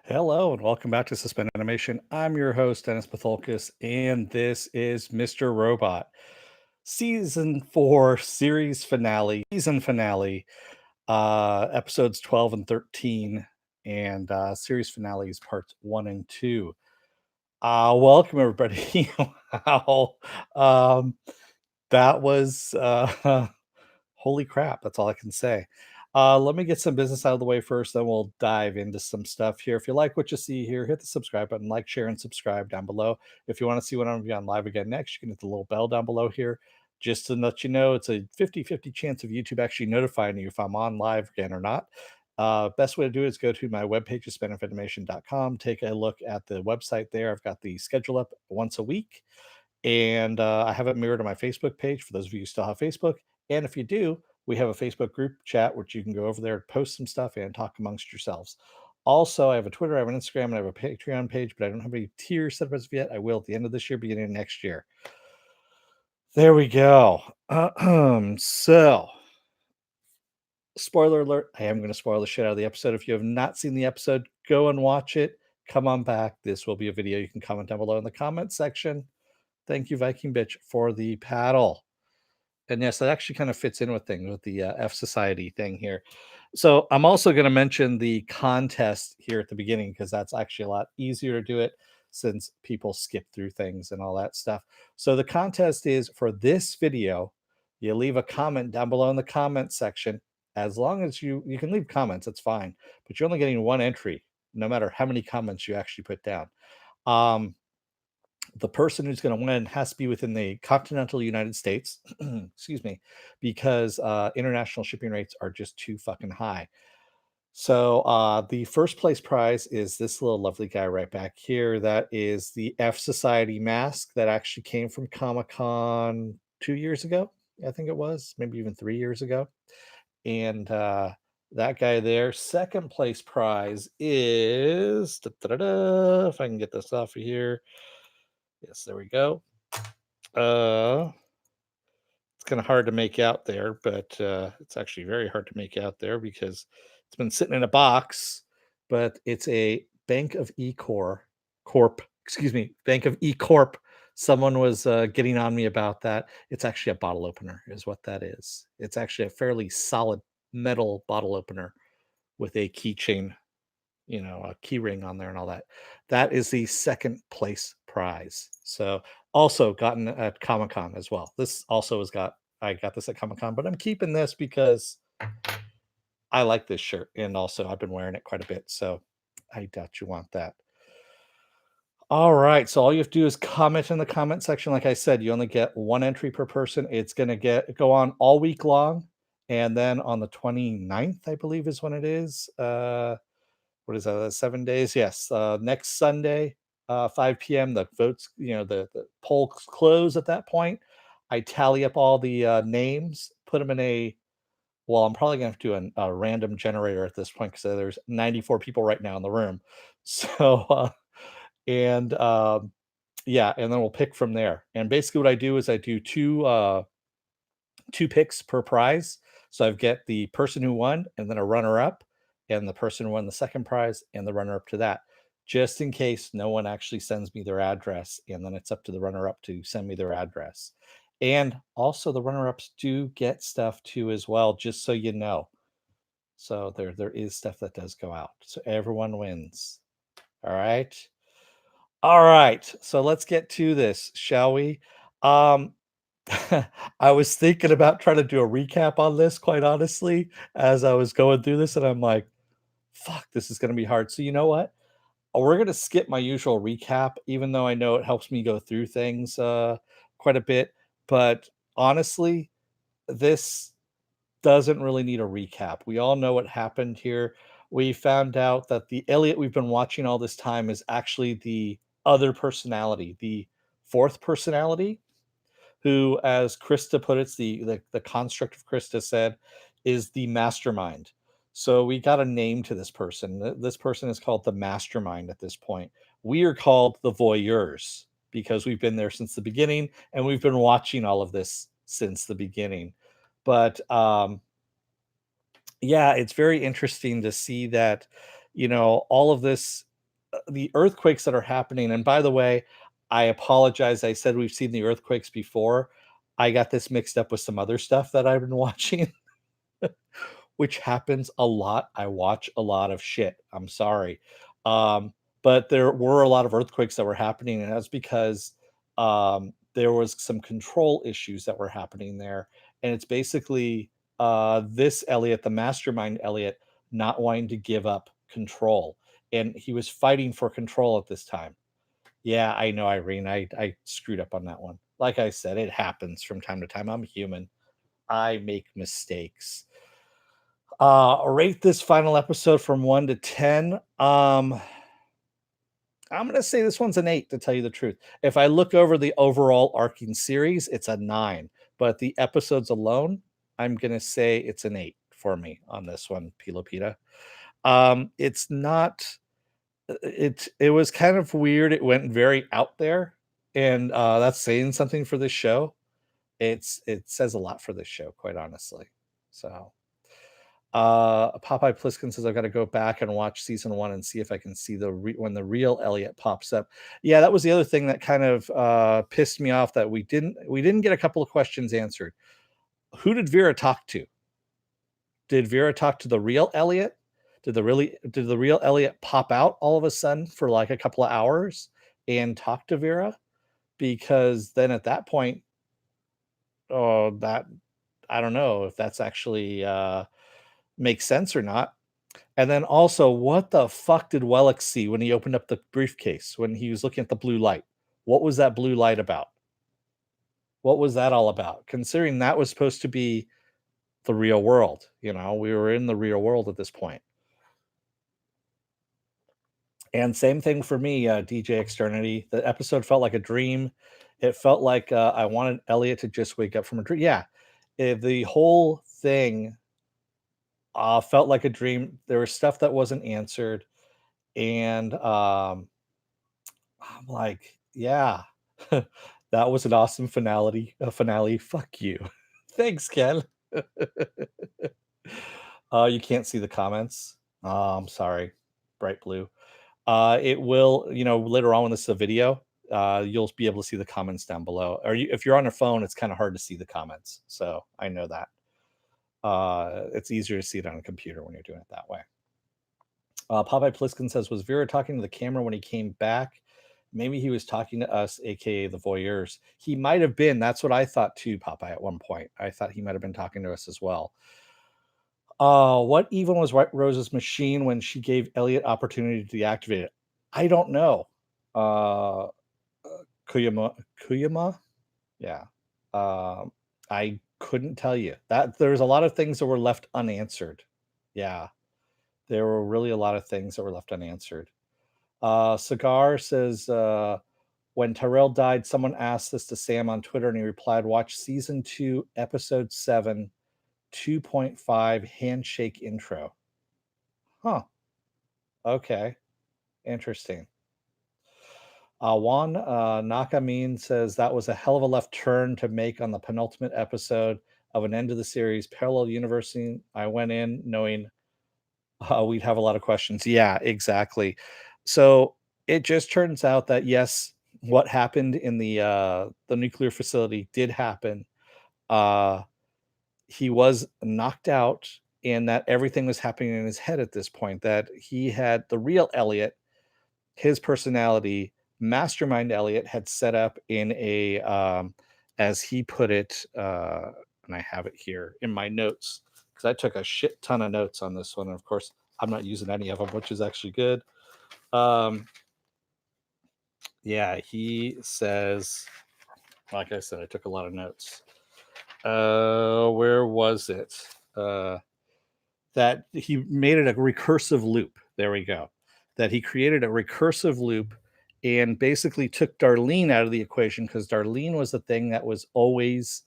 Hello and welcome back to Suspend Animation. I'm your host, Dennis Patholkis, and this is Mr. Robot. Season 4 season finale, episodes 12 and 13, and series finales parts 1 and 2. Welcome everybody. Wow. Um, that was holy crap, that's all I can say. Let me get some business out of the way first, then we'll dive into some stuff here. If you like what you see here, hit the subscribe button, like, share, and subscribe down below. If you want to see when I'm going to be on live again next, you can hit the little bell down below here. Just to let you know, it's a 50-50 chance of YouTube actually notifying you if I'm on live again or not. Best way to do it is go to my webpage, suspendinformation.com. Take a look at the website there. I've got the schedule up once a week. And I have it mirrored on my Facebook page for those of you who still have Facebook. And if you do, we have a Facebook group chat which you can go over there, post some stuff, and talk amongst yourselves. Also, I have a Twitter, I have an Instagram, and I have a Patreon page, but I don't have any tiers set up as of yet. I will at the end of this year, beginning of next year. There we go. So, spoiler alert, I am going to spoil the shit out of the episode. If you have not seen the episode, go and watch it. Come on back. This will be a video you can comment down below in the comment section. Thank you, Viking Bitch, for the paddle. And yes, that actually kind of fits in with things with the F Society thing here. So I'm also going to mention the contest here at the beginning because that's actually a lot easier to do it since people skip through things and all that stuff. So the contest is for this video, you leave a comment down below in the comment section. As long as you can leave comments, that's fine, but you're only getting one entry, no matter how many comments you actually put down. The person who's going to win has to be within the continental United States, excuse me, because international shipping rates are just too fucking high. So the first place prize is this little lovely guy right back here. That is the F Society mask that actually came from Comic-Con 2 years ago. I think it was, maybe even 3 years ago. And that guy there. Second place prize is, if I can get this off of here. Yes, there we go. It's kind of hard to make out there, but it's actually very hard to make out there because it's been sitting in a box. But it's a Bank of Bank of E Corp. Someone was getting on me about that. It's actually a bottle opener, is what that is. It's actually a fairly solid metal bottle opener with a keychain, a key ring on there and all that. That is the second place prize. So also gotten at Comic Con as well. This also I got this at Comic Con, but I'm keeping this because I like this shirt and also I've been wearing it quite a bit. So I doubt you want that. All right. So all you have to do is comment in the comment section. Like I said, you only get one entry per person. It's going to go on all week long. And then on the 29th, I believe is when it is. What is that? 7 days? Yes. Next Sunday, 5 p.m. The votes, the polls close at that point. I tally up all the names, put them in I'm probably going to have to do a random generator at this point because there's 94 people right now in the room. So, and yeah, and then we'll pick from there. And basically what I do is I do two picks per prize. So I get the person who won and then a runner up and the person who won the second prize and the runner up to that, just in case no one actually sends me their address. And then it's up to the runner up to send me their address. And also the runner ups do get stuff too as well, just so you know. So there is stuff that does go out. So everyone wins. All right. All right. So let's get to this, shall we? I was thinking about trying to do a recap on this, quite honestly, as I was going through this, and I'm like, fuck, this is going to be hard. So, you know what? We're going to skip my usual recap, even though I know it helps me go through things quite a bit. But honestly, this doesn't really need a recap. We all know what happened here. We found out that the Elliot we've been watching all this time is actually the other personality, the fourth personality, who, as Krista put it, the construct of Krista said, is the mastermind. So we got a name to this person. This person is called the mastermind at this point. We are called the voyeurs because we've been there since the beginning and we've been watching all of this since the beginning. But yeah, it's very interesting to see that, all of this the earthquakes that are happening, and by the way, I apologize. I said we've seen the earthquakes before. I got this mixed up with some other stuff that I've been watching, which happens a lot. I watch a lot of shit. I'm sorry. Um, but there were a lot of earthquakes that were happening, and that's because there was some control issues that were happening there. And it's basically this Elliot, the mastermind Elliot, not wanting to give up control. And he was fighting for control at this time. Yeah, I know, Irene. I screwed up on that one. Like I said, it happens from time to time. I'm human. I make mistakes. Rate this final episode from 1 to 10. I'm gonna say this one's an 8 to tell you the truth. If I look over the overall arcing series, it's a 9. But the episodes alone, I'm gonna say it's an 8 for me on this one, Pilopita. It's not it was kind of weird. It went very out there, and that's saying something for this show. It says a lot for this show, quite honestly. So Popeye Pliskin says I've got to go back and watch season 1 and see if I can see when the real Elliot pops up. Yeah, that was the other thing that kind of pissed me off, that we didn't get a couple of questions answered. Who did Vera talk to? Did Vera talk to the real Elliot? Did the real Elliot pop out all of a sudden for like a couple of hours and talk to Vera? Because then at that point, oh, that I don't know if that's actually makes sense or not. And then also, what the fuck did Wellick see when he opened up the briefcase when he was looking at the blue light? What was that blue light about? What was that all about? Considering that was supposed to be the real world, we were in the real world at this point. And same thing for me, DJ Externity. The episode felt like a dream. It felt like I wanted Elliot to just wake up from a dream. Yeah, the whole thing felt like a dream. There was stuff that wasn't answered, and I'm like, yeah, that was an awesome finale. A finale. Fuck you. Thanks, Ken. You can't see the comments. I'm sorry. Bright blue. It will, later on when this is a video, you'll be able to see the comments down below. Or if you're on a phone, it's kind of hard to see the comments. So I know that. It's easier to see it on a computer when you're doing it that way. Popeye Pliskin says, was Vera talking to the camera when he came back? Maybe he was talking to us, aka the voyeurs. He might have been. That's what I thought too, Popeye, at one point. I thought he might have been talking to us as well. What even was White Rose's machine when she gave Elliot opportunity to deactivate it? I don't know. Uh, Kuyama? Yeah. I couldn't tell you. That there's a lot of things that were left unanswered. Yeah. There were really a lot of things that were left unanswered. Cigar says, when Tyrell died, someone asked this to Sam on Twitter, and he replied, watch season 2, episode 7, 2.5 handshake intro. Huh. Okay. Interesting. Juan Nakamin says that was a hell of a left turn to make on the penultimate episode of an end of the series parallel universe. I went in knowing we'd have a lot of questions. Yeah, exactly. So it just turns out that yes, what happened in the nuclear facility did happen. He was knocked out, and that everything was happening in his head at this point. That he had the real Elliot, his personality, mastermind Elliot, had set up in a, as he put it, and I have it here in my notes because I took a shit ton of notes on this one. And of course, I'm not using any of them, which is actually good. Yeah, he says, like I said, I took a lot of notes. Where was it? That he made it a recursive loop. There we go. That he created a recursive loop and basically took Darlene out of the equation, because Darlene was the thing that was always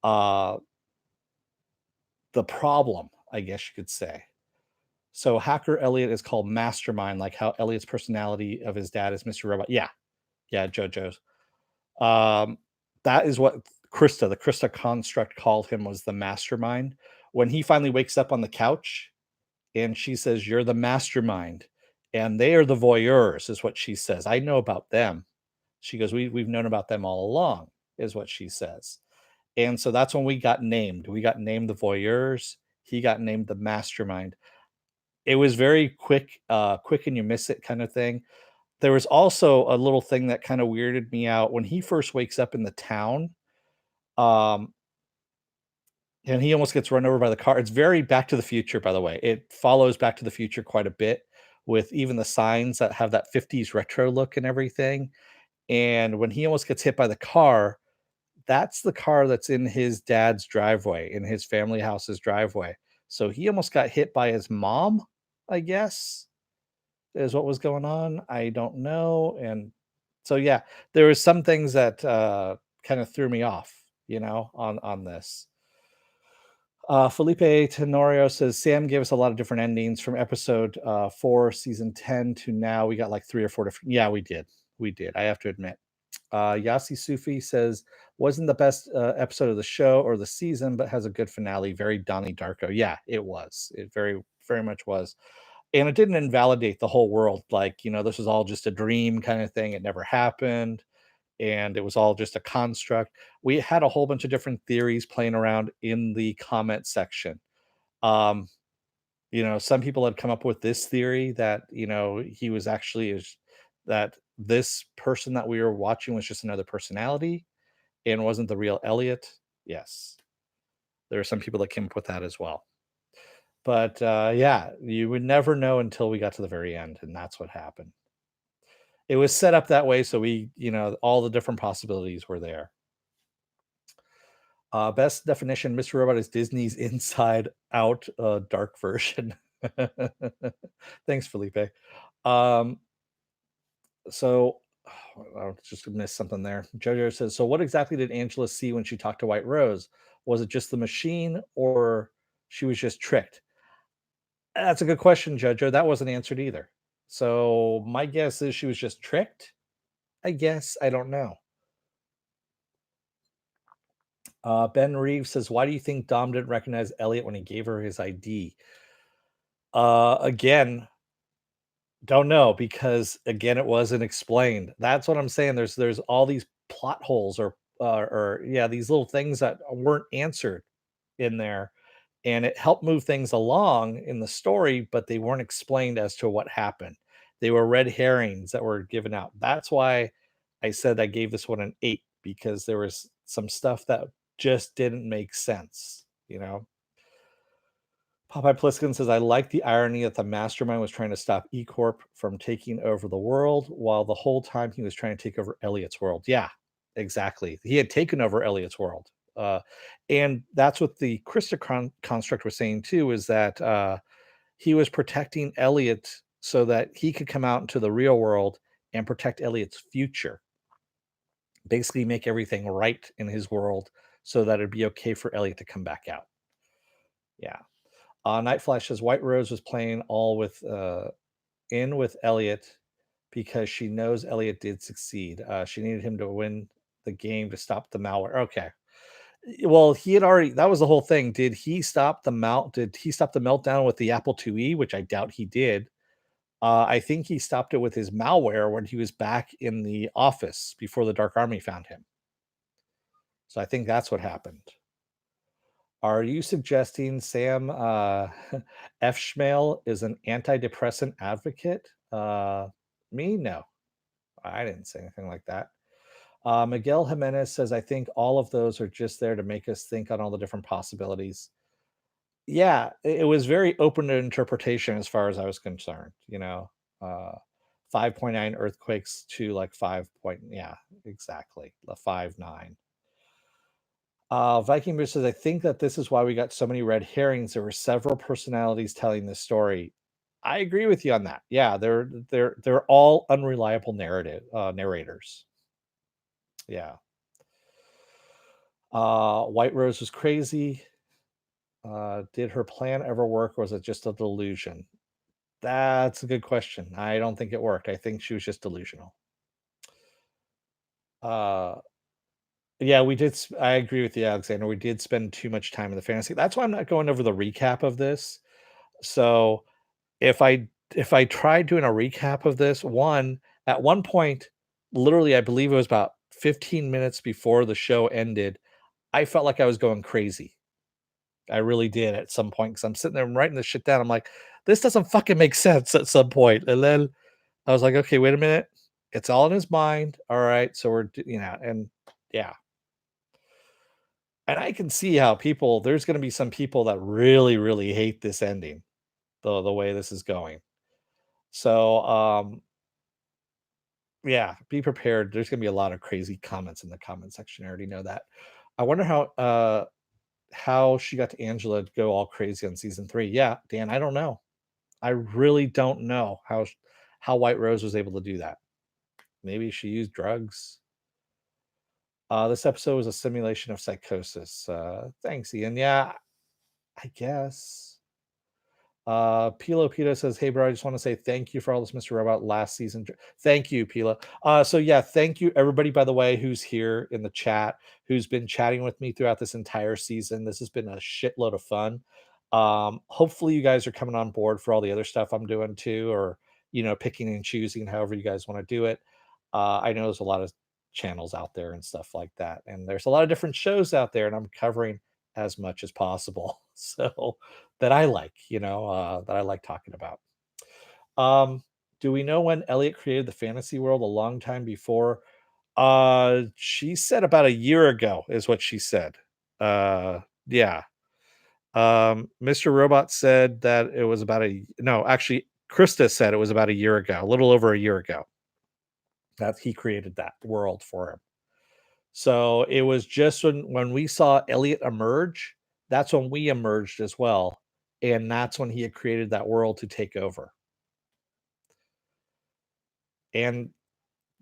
the problem, I guess you could say. So Hacker Elliot is called Mastermind, like how Elliot's personality of his dad is Mr. Robot. Yeah, JoJo's. That is what the Krista construct called him, was the mastermind. When he finally wakes up on the couch and she says, "You're the mastermind," and they are the voyeurs, is what she says. I know about them. She goes, we've known about them all along, is what she says. And so that's when we got named. We got named the voyeurs. He got named the mastermind. It was very quick, quick and you miss it kind of thing. There was also a little thing that kind of weirded me out when he first wakes up in the town. Um, and he almost gets run over by the car. It's very Back to the Future, by the way. It follows Back to the Future quite a bit with even the signs that have that 50s retro look and everything. And when he almost gets hit by the car, that's the car that's in his dad's driveway, in his family house's driveway. So he almost got hit by his mom, I guess, is what was going on. I don't know. And so yeah, there was some things that kind of threw me off, on this. Felipe Tenorio says Sam gave us a lot of different endings from episode 4, season 10 to now. We got like 3 or 4 different. Yeah, we did. I have to admit. Yasi Sufi says, wasn't the best episode of the show or the season, but has a good finale. Very Donnie Darko. Yeah, it was. It very, very much was. And it didn't invalidate the whole world. Like, this was all just a dream kind of thing. It never happened. And it was all just a construct. We had a whole bunch of different theories playing around in the comment section. Um, some people had come up with this theory that, he was actually is that this person that we were watching was just another personality and wasn't the real Elliot. Yes. There are some people that came up with that as well. But yeah, you would never know until we got to the very end, and that's what happened. It was set up that way so all the different possibilities were there. Best definition, Mr. Robot is Disney's Inside Out dark version. Thanks, Felipe. Um, so I just missed something there. Jojo says, so what exactly did Angela see when she talked to White Rose? Was it just the machine or she was just tricked? That's a good question, Jojo. That wasn't answered either. So my guess is she was just tricked. I guess. I don't know. Ben Reeves says, why do you think Dom didn't recognize Elliot when he gave her his ID? Again, don't know because again, it wasn't explained. That's what I'm saying. There's all these plot holes or yeah, these little things that weren't answered in there, and it helped move things along in the story, but they weren't explained as to what happened. They were red herrings that were given out. That's why I said I gave this one an 8 because there was some stuff that just didn't make sense. Popeye Pliskin says, I like the irony that the mastermind was trying to stop E Corp from taking over the world while the whole time he was trying to take over Elliot's world. Yeah, exactly. He had taken over Elliot's world. And that's what the Krista construct was saying too, is that he was protecting Elliot so that he could come out into the real world and protect Elliot's future. Basically, make everything right in his world so that it'd be okay for Elliot to come back out. Yeah. Night Flash says White Rose was playing all in with Elliot because she knows Elliot did succeed. She needed him to win the game to stop the malware. Okay. Well, he had already. That was the whole thing. Did he stop the Did he stop the meltdown with the Apple IIe, which I doubt he did? I think he stopped it with his malware when he was back in the office before the Dark Army found him. So I think that's what happened. Are you suggesting Sam F. Schmale is an antidepressant advocate? Me? No. I didn't say anything like that. Miguel Jimenez says, I think all of those are just there to make us think on all the different possibilities. Yeah, it was very open to interpretation as far as I was concerned. 5.9 earthquakes to like 5 point, yeah, exactly. The 5.9. Viking Bear says, I think that this is why we got so many red herrings. There were several personalities telling this story. I agree with you on that. Yeah, they're all unreliable narrators. Yeah. White Rose was crazy. Did her plan ever work, or was it just a delusion? That's a good question. I don't think it worked. I think she was just delusional. Yeah, we did. I agree with you, Alexander. We did spend too much time in the fantasy. That's why I'm not going over the recap of this. So if I if I tried doing a recap of this, at one point, literally, I believe it was about 15 minutes before the show ended, I felt like I was going crazy. I really did at some point because I'm sitting there writing this shit down. I'm like, this doesn't fucking make sense at some point. And then I was like, okay, wait a minute. It's all in his mind. All right. So and yeah. And I can see how there's going to be some people that really, really hate this ending, the way this is going. So, yeah, be prepared. There's gonna be a lot of crazy comments in the comment section. I already know that. I wonder how she got to Angela to go all crazy on season 3. Yeah, Dan, I don't know. I really don't know how White Rose was able to do that. Maybe she used drugs. This episode was a simulation of psychosis. Thanks, Ian. Yeah, I guess. Pilo Pito says, "Hey, bro, I just want to say thank you for all this, Mr. Robot, last season." Thank you, Pilo. So yeah, thank you everybody, by the way, who's here in the chat, who's been chatting with me throughout this entire season. This has been a shitload of fun. Hopefully, you guys are coming on board for all the other stuff I'm doing too, or picking and choosing, however you guys want to do it. I know there's a lot of channels out there and stuff like that, and there's a lot of different shows out there, and I'm covering as much as possible. So that I like, that I like talking about. Do we know when Elliot created the fantasy world? A long time before? She said about a year ago is what she said. Yeah. Mr. Robot said that it was about no, actually, Krista said it was about a year ago, a little over a year ago, that he created that world for him. So it was just when we saw Elliot emerge, that's when we emerged as well, and that's when he had created that world to take over. And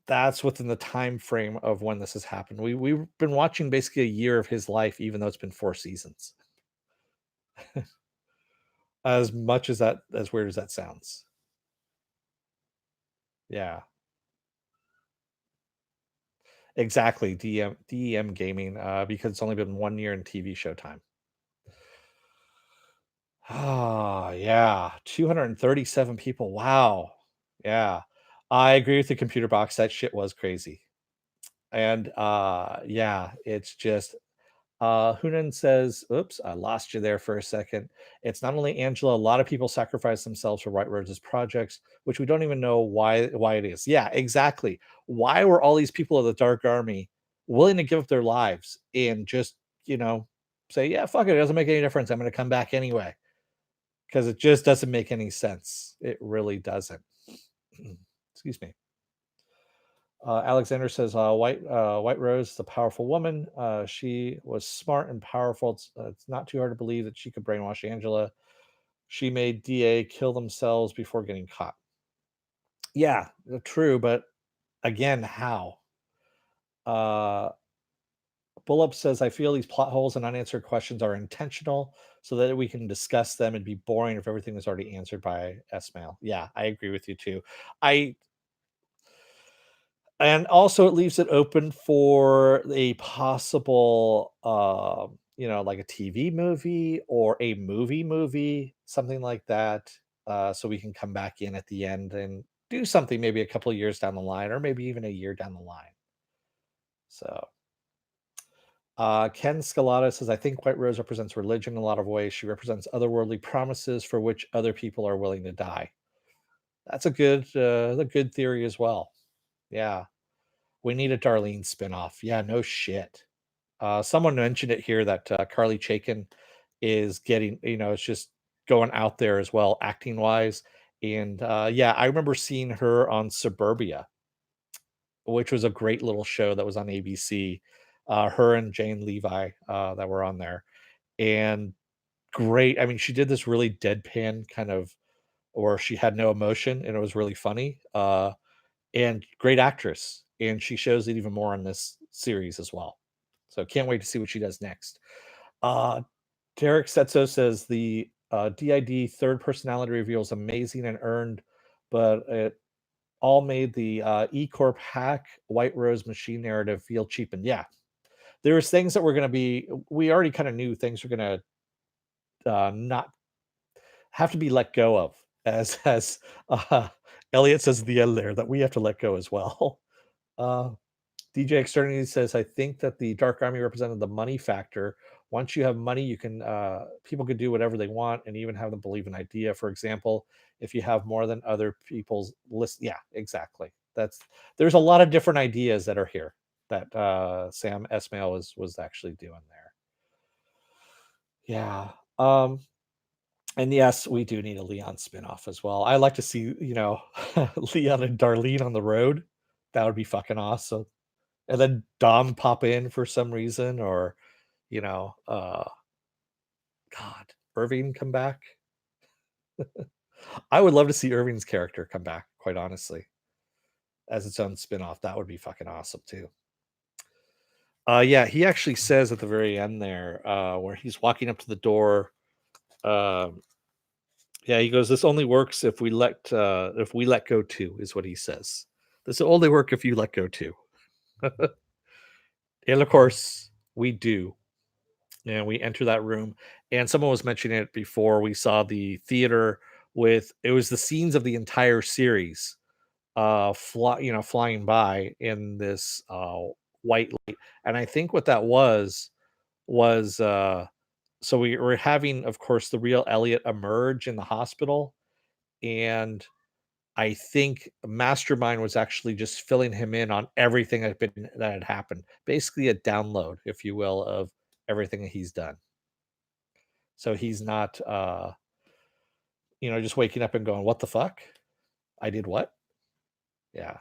that's within the time frame of when this has happened. We've been watching basically a year of his life, even though it's been 4 seasons. As much as weird as that sounds. Yeah. Exactly, DEM Gaming, because it's only been 1 year in TV show time. Ah, yeah, 237 people, wow. Yeah. I agree with the computer box, that shit was crazy. And, yeah, it's just, Hunan says, "Oops, I lost you there for a second. It's not only Angela, a lot of people sacrifice themselves for White Rose's projects, which we don't even know why it is." Yeah, exactly. Why were all these people of the Dark Army willing to give up their lives and just, you know, say, "Yeah, fuck it, it doesn't make any difference. I'm gonna come back anyway." Because it just doesn't make any sense. It really doesn't. Excuse me. Alexander says, White Rose is a powerful woman. She was smart and powerful. It's not too hard to believe that she could brainwash Angela. She made DA kill themselves before getting caught." Yeah, true. But again, how? Uh, Bullup says, "I feel these plot holes and unanswered questions are intentional so that we can discuss them and be boring if everything was already answered by S-Mail." Yeah, I agree with you too. I And also it leaves it open for a possible, like a TV movie or a movie, something like that. So we can come back in at the end and do something maybe a couple of years down the line, or maybe even a year down the line. So Ken Scalata says, "I think White Rose represents religion in a lot of ways. She represents otherworldly promises for which other people are willing to die." That's a good theory as well. Yeah. We need a Darlene spinoff. Yeah, no shit. Someone mentioned it here that Carly Chaikin is getting, it's just going out there as well, acting wise. And yeah, I remember seeing her on Suburbia, which was a great little show that was on ABC. Her and Jane Levi that were on there. And great. I mean, she did this really deadpan kind of, or she had no emotion, and it was really funny. And great actress, and she shows it even more in this series as well. So can't wait to see what she does next. Uh, Derek Setso says the DID third personality reveal is amazing and earned, but it all made the E Corp hack White Rose machine narrative feel cheapened. Yeah, there was things that were going to be. We already kind of knew things were going to not have to be let go of as uh, Elliot says at the end there that we have to let go as well. Uh, DJ Externity says, I think that the Dark Army represented the money factor. Once you have money, you can people can do whatever they want and even have them believe an idea. For example, if you have more than other people's list, yeah, exactly. That's there's a lot of different ideas that are here that Sam Esmail was actually doing there. Yeah. And yes, we do need a Leon spinoff as well. I like to see, Leon and Darlene on the road. That would be fucking awesome. And then Dom pop in for some reason, or you know, uh, God, Irving come back. I would love to see Irving's character come back. Quite honestly, as its own spinoff, that would be fucking awesome too. Yeah, he actually says at the very end there, where he's walking up to the door. Um, yeah, he goes, "This only works if we let go too," is what he says. This will only work if you let go too. And of course, we do. And we enter that room, and someone was mentioning it before. We saw the theater with it was the scenes of the entire series, flying by in this white light. And I think what that was so we were having, of course, the real Elliot emerge in the hospital, and I think Mastermind was actually just filling him in on everything that had happened. Basically, a download, if you will, of everything that he's done. So he's not, just waking up and going, "What the fuck? I did what?" Yeah,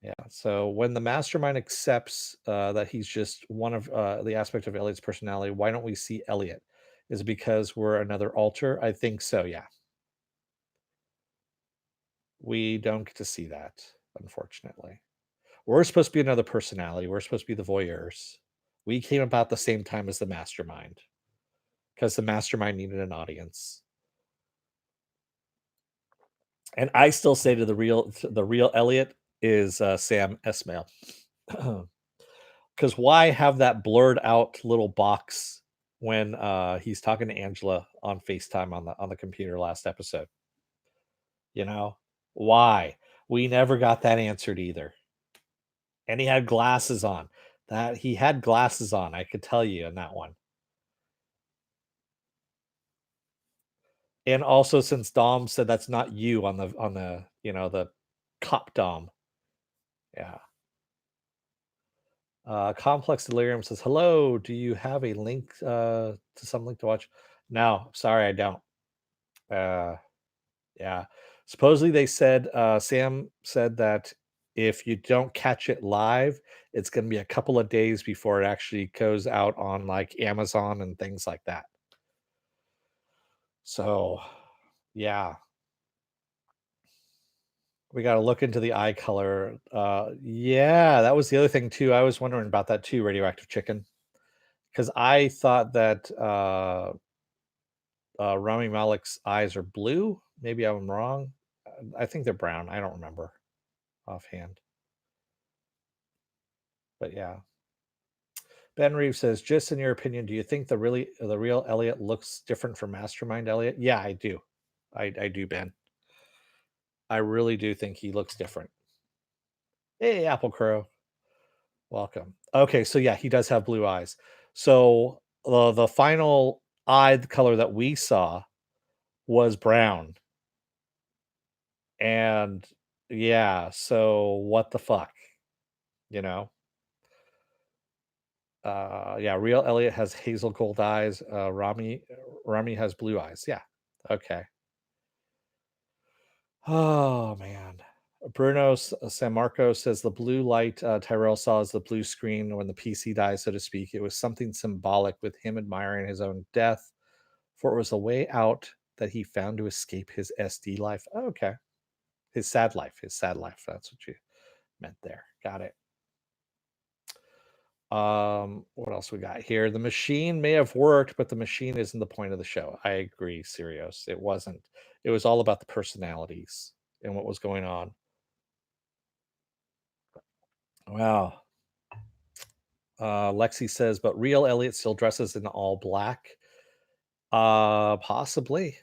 yeah. So when the mastermind accepts that he's just one of the aspect of Elliot's personality, why don't we see Elliot? Is it because we're another alter? I think so. Yeah, we don't get to see that, unfortunately. We're supposed to be another personality. We're supposed to be the voyeurs. We came about the same time as the mastermind because the mastermind needed an audience. And I still say the real Elliot is Sam Esmail. Because why have that blurred out little box when he's talking to Angela on FaceTime on the computer last episode? You know why? We never got that answered either. And he had glasses on. That he had glasses on. I could tell you in that one. And also, since Dom said that's not you on the cop Dom. Yeah. Complex Delirium says, "Hello, do you have a link to some link to watch?" No, sorry, I don't. Uh, yeah. Supposedly they said Sam said that if you don't catch it live, it's going to be a couple of days before it actually goes out on like Amazon and things like that. So, yeah, we got to look into the eye color. Yeah, that was the other thing too. I was wondering about that too, Radioactive Chicken, because I thought that Rami Malek's eyes are blue. Maybe I'm wrong. I think they're brown. I don't remember offhand. But yeah. Ben Reeves says, just in your opinion, do you think the real Elliot looks different from Mastermind Elliot? Yeah, I do. I do, Ben. I really do think he looks different. Hey, Apple Crow. Welcome. Okay, so yeah, he does have blue eyes. So the final eye color that we saw was brown. And yeah, so what the fuck? You know? Yeah, real Elliot has hazel gold eyes. Rami has blue eyes. Yeah. Okay. Oh man. San Marco says the blue light Tyrell saw is the blue screen when the PC dies, so to speak. It was something symbolic with him admiring his own death, for it was a way out that he found to escape his SD life. Oh, okay. His sad life. His sad life. That's what you meant there. Got it. What else we got here? The machine may have worked, but the machine isn't the point of the show. I agree, Sirius. It wasn't. It was all about the personalities and what was going on. Wow. Lexi says, but real Elliot still dresses in all black. Possibly.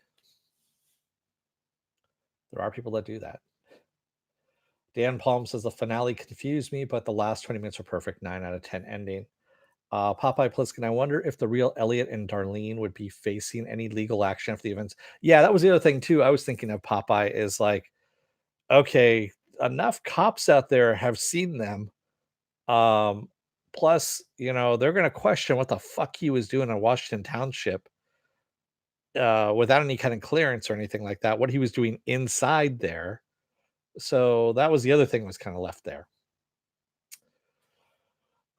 There are people that do that. Dan Palm says the finale confused me, but the last 20 minutes were perfect. 9 out of 10 ending. Popeye Pliskin, I wonder if the real Elliot and Darlene would be facing any legal action after the events. Yeah, that was the other thing too. I was thinking of Popeye is like, okay, enough cops out there have seen them. Um, plus, they're gonna question what the fuck he was doing in Washington Township, without any kind of clearance or anything like that, what he was doing inside there. So that was the other thing was kind of left there.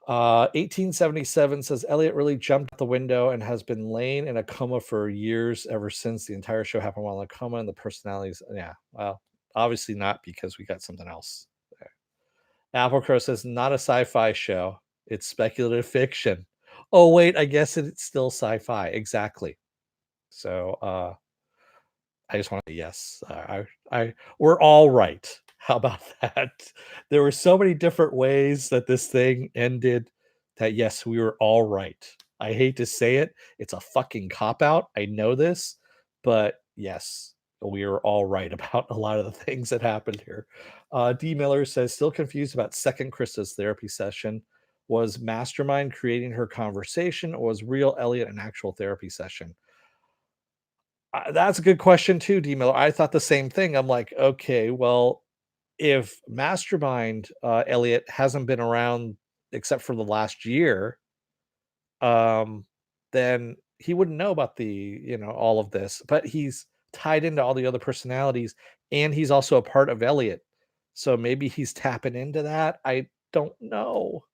1877 says Elliot really jumped out the window and has been laying in a coma for years ever since the entire show happened while in a coma and the personalities. Yeah, well, obviously not because we got something else there. Apple Crow says not a sci-fi show. It's speculative fiction. Oh wait, I guess it's still sci-fi. Exactly. So I just want to say yes. We're all right. How about that? There were so many different ways that this thing ended that yes, we were all right. I hate to say it. It's a fucking cop out. I know this, but yes, we are all right about a lot of the things that happened here. D. Miller says, still confused about second Krista's therapy session. Was Mastermind creating her conversation, or was real Elliot an actual therapy session? That's a good question too, D. Miller. I thought the same thing. I'm like, okay, well, if Mastermind Elliot hasn't been around except for the last year, um, then he wouldn't know about all of this. But he's tied into all the other personalities, and he's also a part of Elliot. So maybe he's tapping into that. I don't know.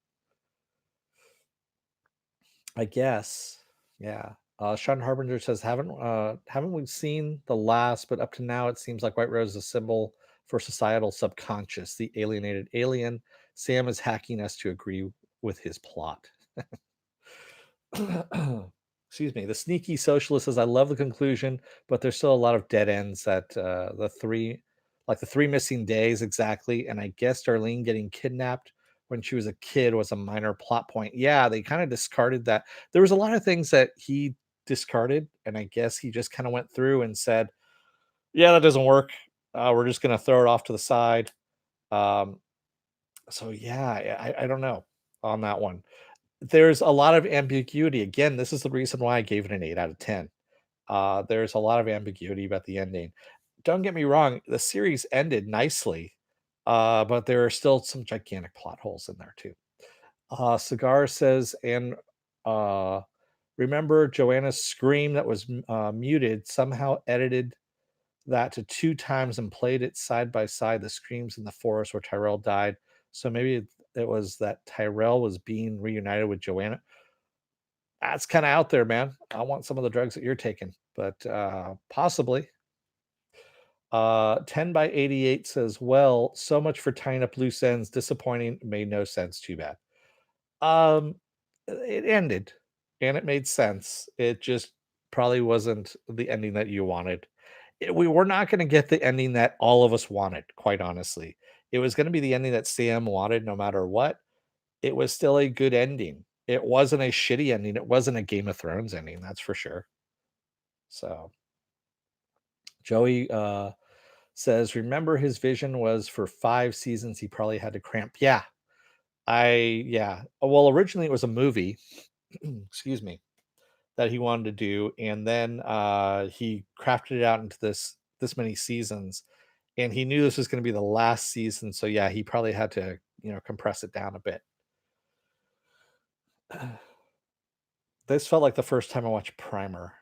I guess. Yeah. Sean Harbinger says, haven't we seen the last, but up to now it seems like White Rose is a symbol for societal subconscious, the alienated alien. Sam is hacking us to agree with his plot. Excuse me. The sneaky socialist says, I love the conclusion, but there's still a lot of dead ends at the three missing days exactly. And I guess Darlene getting kidnapped when she was a kid was a minor plot point. Yeah, they kind of discarded that. There was a lot of things that he discarded, and I guess he just kind of went through and said, yeah, that doesn't work. We're just going to throw it off to the side. Um, so yeah, I don't know on that one. There's a lot of ambiguity. Again, this is the reason why I gave it an 8 out of 10. There's a lot of ambiguity about the ending. Don't get me wrong, the series ended nicely, but there are still some gigantic plot holes in there too. Cigar says, and uh, remember Joanna's scream that was muted, somehow edited that to 2 times and played it side by side, the screams in the forest where Tyrell died. So maybe it was that Tyrell was being reunited with Joanna. That's kind of out there, man. I want some of the drugs that you're taking, but possibly. 10 by 88 says, well, so much for tying up loose ends. Disappointing. Made no sense. Too bad. Um, it ended and it made sense. It just probably wasn't the ending that you wanted. We were not going to get the ending that all of us wanted, quite honestly. It was going to be the ending that Sam wanted no matter what. It was still a good ending. It wasn't a shitty ending. It wasn't a Game of Thrones ending, that's for sure. So Joey says, remember his vision was for 5 seasons. He probably had to cramp. Yeah. Yeah. Well, originally it was a movie, excuse me, that he wanted to do. And then he crafted it out into this many seasons. And he knew this was going to be the last season. So yeah, he probably had to, compress it down a bit. This felt like the first time I watched Primer.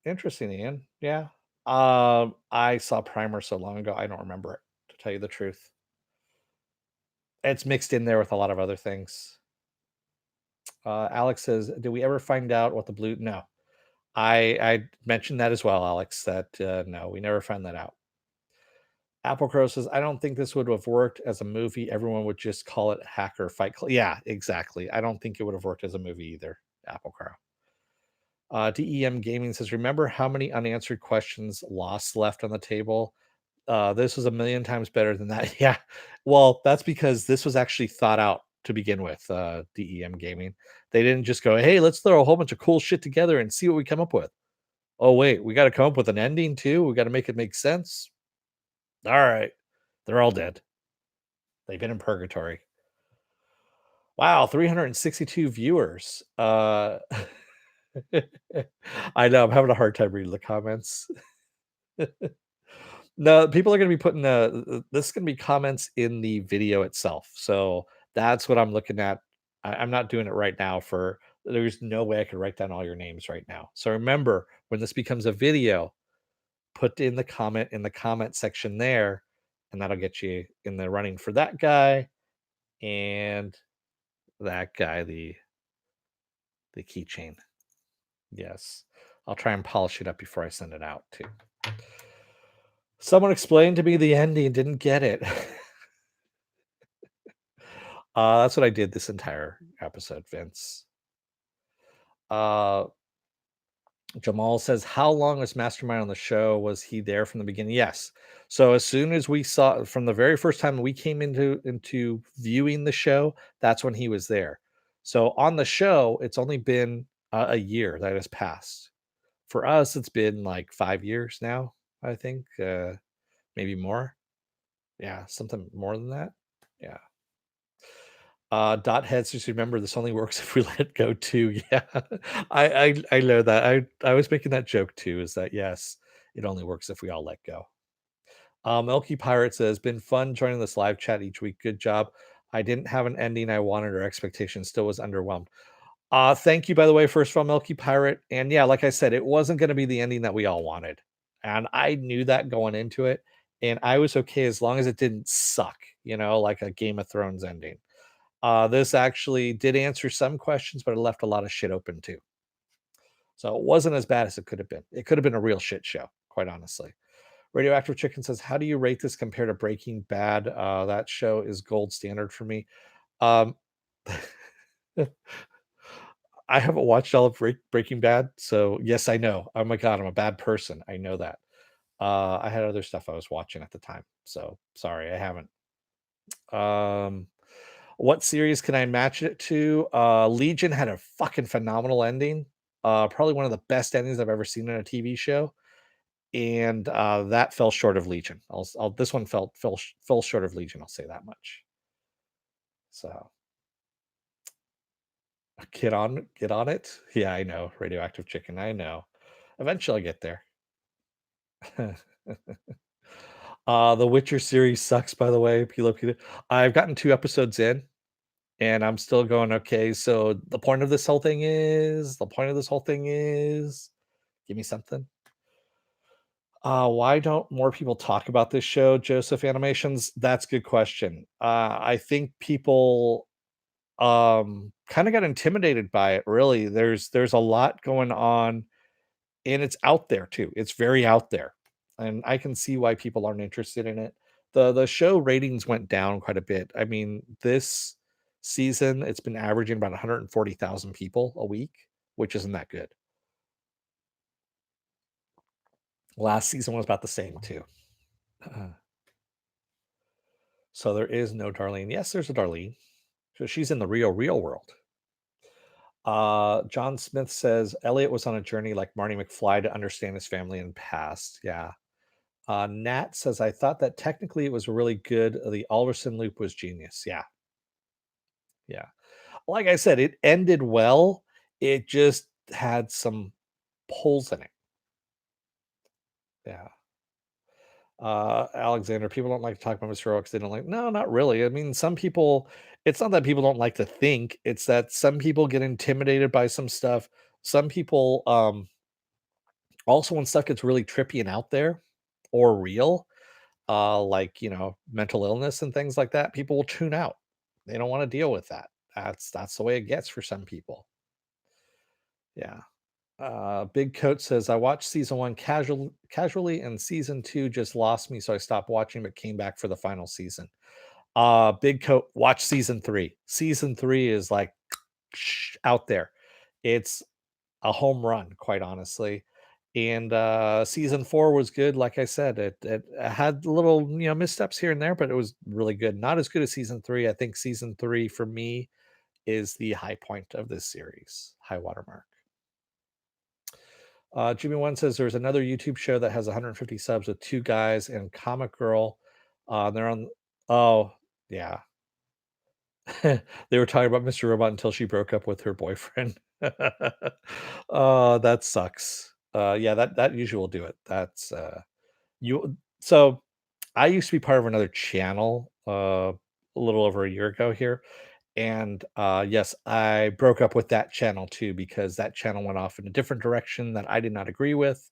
Interesting, Ian. Yeah. I saw Primer so long ago, I don't remember it, to tell you the truth. It's mixed in there with a lot of other things. Alex says, "Did we ever find out what the blue?" No, I mentioned that as well, Alex. That no, we never found that out. Apple Crow says, "I don't think this would have worked as a movie. Everyone would just call it Hacker Fight Club." Yeah, exactly. I don't think it would have worked as a movie either. Apple Crow. DEM Gaming says, remember how many unanswered questions lost left on the table? This was a million times better than that. Yeah. Well, that's because this was actually thought out to begin with, DEM Gaming. They didn't just go, hey, let's throw a whole bunch of cool shit together and see what we come up with. Oh, wait, we gotta come up with an ending too? We gotta make it make sense? Alright. They're all dead. They've been in purgatory. Wow, 362 viewers. I know, I'm having a hard time reading the comments. No, people are gonna be putting, this is gonna be comments in the video itself, so that's what I'm looking at. I'm not doing it right now for there's no way I could write down all your names right now. So remember, when this becomes a video, put in the comment section there, and that'll get you in the running for that guy and that guy, the keychain. Yes. I'll try and polish it up before I send it out too. Someone explained to me the ending, didn't get it. That's what I did this entire episode, Vince. Uh, Jamal says, "How long was Mastermind on the show? Was he there from the beginning?" Yes. So as soon as we saw from the very first time we came into viewing the show, that's when he was there. So on the show, it's only been a year that has passed. For us, it's been like 5 years now. I think maybe more. Yeah, something more than that. Yeah. Dot heads, just remember this only works if we let go too. Yeah, I know that. I was making that joke too. Is that yes, it only works if we all let go. Milky Pirate says, "Been fun joining this live chat each week. Good job. I didn't have an ending I wanted or expectation. Still was underwhelmed." Thank you, by the way, first of all, Milky Pirate. And yeah, like I said, it wasn't going to be the ending that we all wanted, and I knew that going into it, and I was okay as long as it didn't suck. Like a Game of Thrones ending. This actually did answer some questions, but it left a lot of shit open too. So it wasn't as bad as it could have been. It could have been a real shit show, quite honestly. Radioactive Chicken says, "How do you rate this compared to Breaking Bad? That show is gold standard for me." Um, I haven't watched all of Breaking Bad, so yes, I know. Oh my god, I'm a bad person. I know that. I had other stuff I was watching at the time, so sorry, I haven't. Um, What series can I match it to? Legion had a fucking phenomenal ending. Probably one of the best endings I've ever seen in a TV show, and that fell short of Legion. This one fell short of Legion. I'll say that much. So get on it. Yeah, I know. Radioactive Chicken. I know. Eventually, I'll get there. The Witcher series sucks, by the way. Pilo Pilo. I've gotten 2 episodes in. And I'm still going, okay, so the point of this whole thing is give me something. Why don't more people talk about this show, Joseph Animations? That's a good question. I think people kind of got intimidated by it, really. There's a lot going on, and it's out there too. It's very out there. And I can see why people aren't interested in it. The show ratings went down quite a bit. I mean, this season it's been averaging about 140,000 people a week, which isn't that good. Last season was about the same too. So there is no Darlene. Yes, there's a Darlene. So she's in the real world. John Smith says Elliot was on a journey like Marty McFly to understand his family and past. Yeah. Nat says, I thought that technically it was really good. The Alderson loop was genius. Yeah. Yeah. Like I said, it ended well. It just had some holes in it. Yeah. Alexander, people don't like to talk about Mr. Oaks. They don't like, no, not really. I mean, some people, it's not that people don't like to think, it's that some people get intimidated by some stuff. Some people, also when stuff gets really trippy and out there or real, like mental illness and things like that, people will tune out. They don't want to deal with that. That's the way it gets for some people. Yeah. Big Coat says I watched season one casually, and season two just lost me, so I stopped watching, but came back for the final season. Big Coat, watch season three. Season three is like out there. It's a home run, quite honestly. And season four was good. Like I said, it had little missteps here and there, but it was really good. Not as good as season three. I think season three for me is the high point of this series, high watermark. Jimmy One says there's another YouTube show that has 150 subs with two guys and comic girl. They're on. Oh, yeah. They were talking about Mr. Robot until she broke up with her boyfriend. Oh, that sucks. Yeah, that usually will do it. That's you. So I used to be part of another channel a little over a year ago here, and yes, I broke up with that channel too because that channel went off in a different direction that I did not agree with,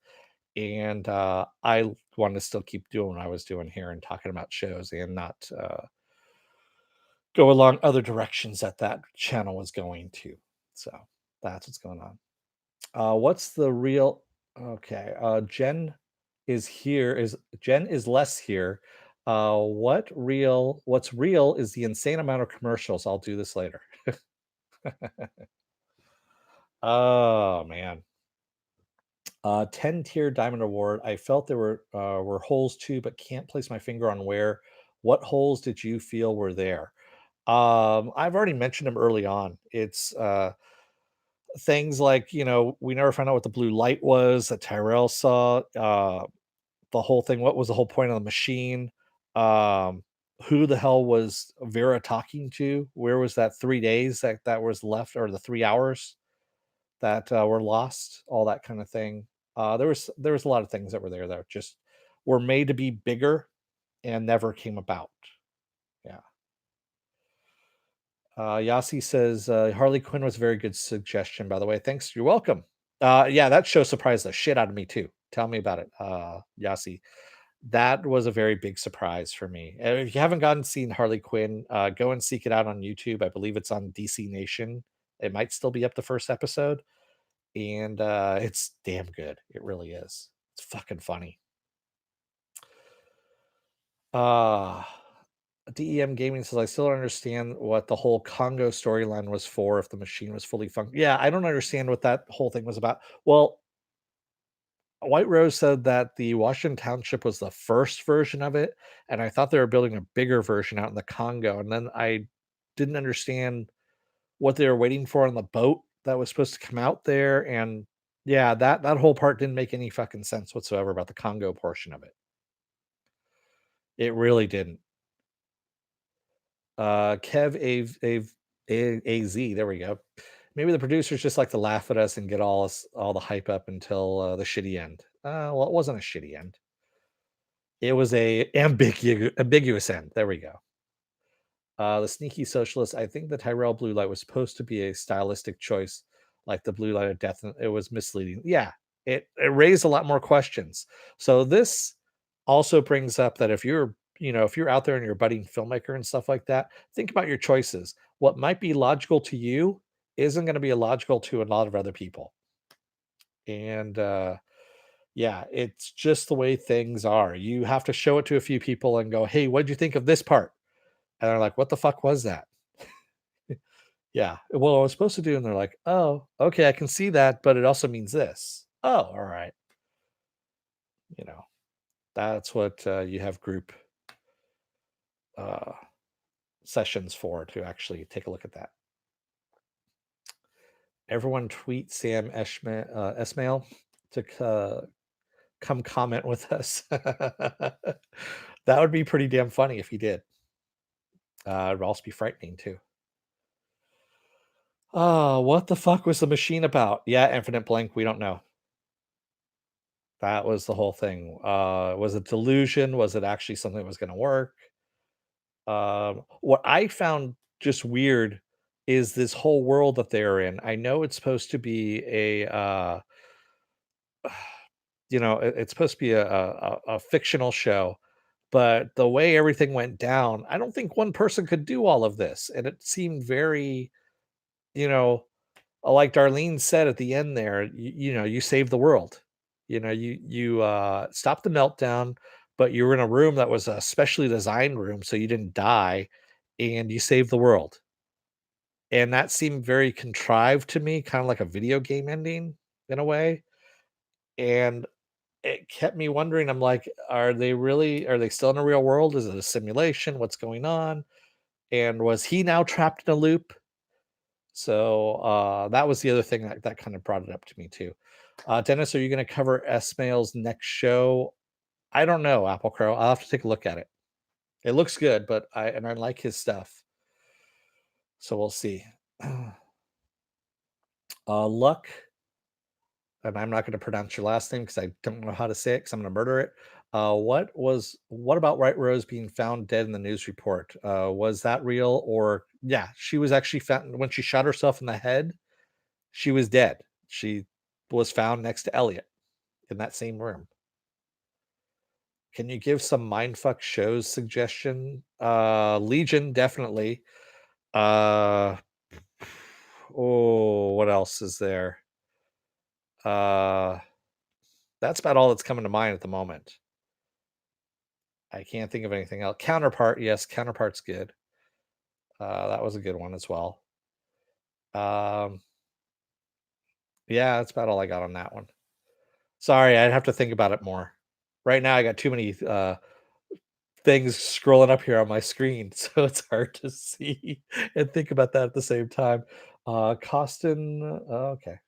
and I wanted to still keep doing what I was doing here and talking about shows and not go along other directions that that channel was going to. So that's what's going on. What's the real? Okay, Jen is here. Is Jen is less here? What's real is the insane amount of commercials. I'll do this later. Oh man. 10-tier diamond award. I felt there were holes too, but can't place my finger on where. What holes did you feel were there? I've already mentioned them early on. It's things like, we never found out what the blue light was that Tyrell saw. The whole thing. What was the whole point of the machine? Um, who the hell was Vera talking to? Where was that 3 days that was left, or the 3 hours that were lost? All that kind of thing. There was a lot of things that were there that just were made to be bigger and never came about. Yeah. Yasi says Harley Quinn was a very good suggestion, by the way. Thanks. You're welcome. Yeah, that show surprised the shit out of me too. Tell me about it, Yasi. That was a very big surprise for me. And if you haven't gotten seen Harley Quinn, go and seek it out on YouTube. I believe it's on DC Nation. It might still be up the first episode, and it's damn good. It really is. It's fucking funny. Uh DEM Gaming says, I still don't understand what the whole Congo storyline was for if the machine was fully functional. Yeah, I don't understand what that whole thing was about. Well, White Rose said that the Washington Township was the first version of it, and I thought they were building a bigger version out in the Congo. And then I didn't understand what they were waiting for on the boat that was supposed to come out there. And yeah, that whole part didn't make any fucking sense whatsoever about the Congo portion of it. It really didn't. Kev AZ, there we go. Maybe the producers just like to laugh at us and get all the hype up until the shitty end. Well, it wasn't a shitty end. It was a ambiguous end. There we go. The sneaky socialist. I think the Tyrell blue light was supposed to be a stylistic choice, like the blue light of death. And it was misleading. Yeah, it raised a lot more questions. So this also brings up that if you're out there and you're a budding filmmaker and stuff like that, think about your choices. What might be logical to you isn't going to be illogical to a lot of other people. And yeah, it's just the way things are. You have to show it to a few people and go, "Hey, what'd you think of this part?" And they're like, "What the fuck was that?" Yeah. Well, I was supposed to do, and they're like, "Oh, okay, I can see that, but it also means this." Oh, all right. You know, that's what you have group uh, sessions for, to actually take a look at that. Everyone tweet Sam Esmail to come comment with us. That would be pretty damn funny if he did. It'd also be frightening too. Oh, what the fuck was the machine about? Yeah, infinite blank. We don't know. That was the whole thing. Was it delusion? Was it actually something that was going to work? What I found just weird is this whole world that they're in. I know it's supposed to be it's supposed to be a fictional show, but the way everything went down, I don't think one person could do all of this, and it seemed very, you know, like Darlene said at the end there, you saved the world. You stopped the meltdown, but you were in a room that was a specially designed room, so you didn't die, and you saved the world. And that seemed very contrived to me, kind of like a video game ending in a way. And it kept me wondering. I'm like, are they still in a real world? Is it a simulation? What's going on? And was he now trapped in a loop? So that was the other thing that kind of brought it up to me too. Dennis, are you going to cover S Mail's next show? I don't know, Apple Crow. I'll have to take a look at it. It looks good, but I like his stuff, so we'll see. Luck, and I'm not going to pronounce your last name because I don't know how to say it because I'm going to murder it. What about White Rose being found dead in the news report? Was that real or yeah? She was actually found when she shot herself in the head. She was dead. She was found next to Elliot in that same room. Can you give some mindfuck shows suggestion? Legion, definitely. Uh, oh, what else is there? Uh, that's about all that's coming to mind at the moment. I can't think of anything else. Counterpart, yes, Counterpart's good. That was a good one as well. Um, yeah, that's about all I got on that one. Sorry, I'd have to think about it more. Right now, I got too many things scrolling up here on my screen, so it's hard to see and think about that at the same time. Costin, okay.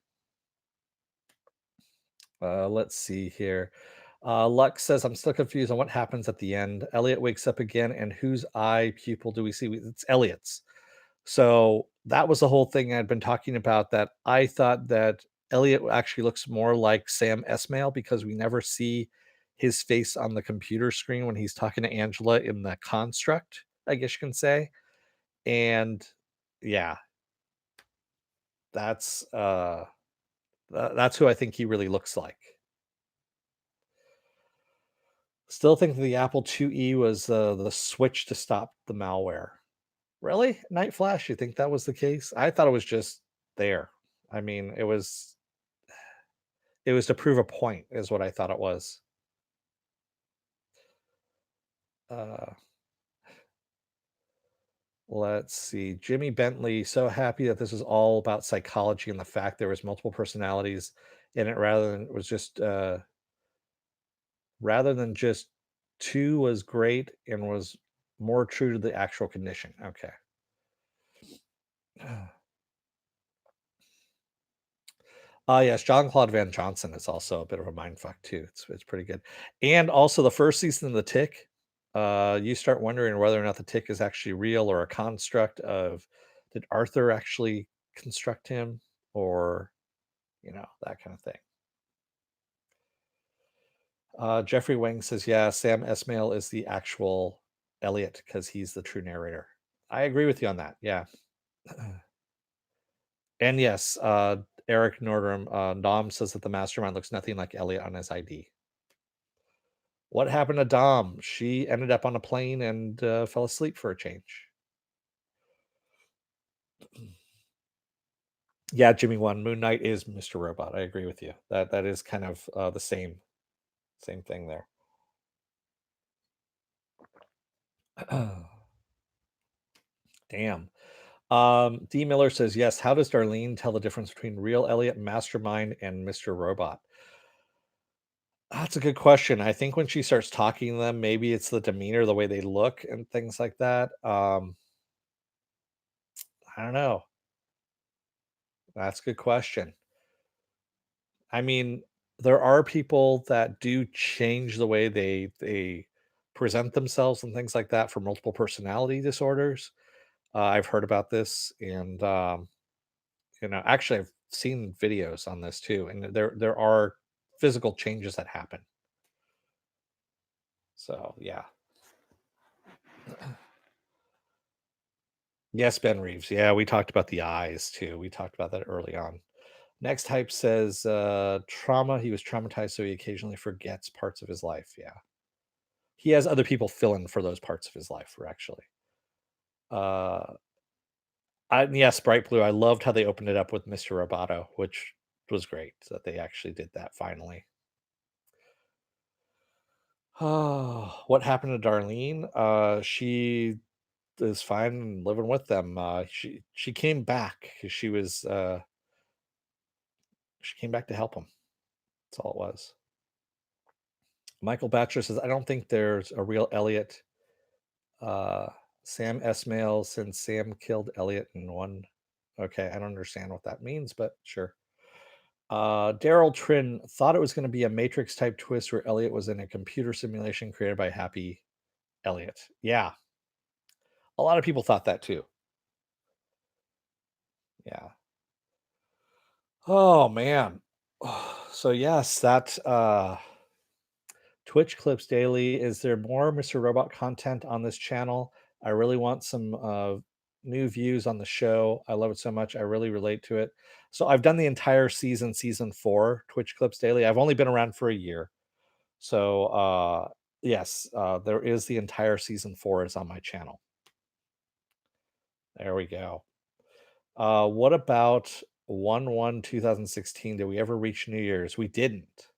Let's see here. Lux says, I'm still confused on what happens at the end. Elliot wakes up again, and whose eye pupil do we see? It's Elliot's. So that was the whole thing I'd been talking about. That I thought that Elliot actually looks more like Sam Esmail because we never see his face on the computer screen when he's talking to Angela in the construct, I guess you can say. And yeah, that's that's who I think he really looks like. Still think the Apple IIe was the switch to stop the malware. Really? Night Flash, you think that was the case? I thought it was just there. I mean, it was to prove a point is what I thought it was. Uh, let's see. Jimmy Bentley, so happy that this was all about psychology and the fact there was multiple personalities in it rather than it was just rather than just two was great and was more true to the actual condition. Okay. Yes, John Claude Van Johnson is also a bit of a mindfuck too. It's pretty good. And also the first season of The Tick, you start wondering whether or not the Tick is actually real or a construct of did Arthur actually construct him or that kind of thing. Jeffrey Wang says, yeah, Sam Esmail is the actual Elliot because he's the true narrator. I agree with you on that. Yeah. And yes, Eric Nordrum, Dom says that the mastermind looks nothing like Elliot on his ID. What happened to Dom? She ended up on a plane and fell asleep for a change. Yeah, Jimmy one. Moon Knight is Mr. Robot. I agree with you. That is kind of the same thing there. Damn. D Miller says yes. How does Darlene tell the difference between real Elliot, Mastermind, and Mr. Robot? That's a good question. I think when she starts talking to them, maybe it's the demeanor, the way they look, and things like that. I don't know. That's a good question. I mean, there are people that do change the way they present themselves and things like that for multiple personality disorders. I've heard about this, and actually, I've seen videos on this too, and there are physical changes that happen. So yeah, yes, Ben Reeves. Yeah, we talked about the eyes too. We talked about that early on. Next type says trauma. He was traumatized, so he occasionally forgets parts of his life. Yeah, he has other people fill in for those parts of his life. For actually, uh, yes, Bright Blue. I loved how they opened it up with Mr. Roboto, which was great that they actually did that finally. Oh, what happened to Darlene? She is fine and living with them. She came back. She came back to help him. That's all it was. Michael Batcher says, I don't think there's a real Elliot. Uh, Sam Esmail since Sam killed Elliot in one. Okay, I don't understand what that means, but sure. Daryl Trin thought it was going to be a Matrix type twist where Elliot was in a computer simulation created by Happy Elliot. Yeah, a lot of people thought that too. Yeah. Oh man. So yes, that Twitch Clips Daily. Is there more Mr. Robot content on this channel? I really want some new views on the show. I love it so much. I really relate to it. So I've done the entire season, season 4, Twitch Clips Daily. I've only been around for a year. So yes, there is the entire season 4 is on my channel. There we go. What about 1/1/2016? Did we ever reach New Year's? We didn't.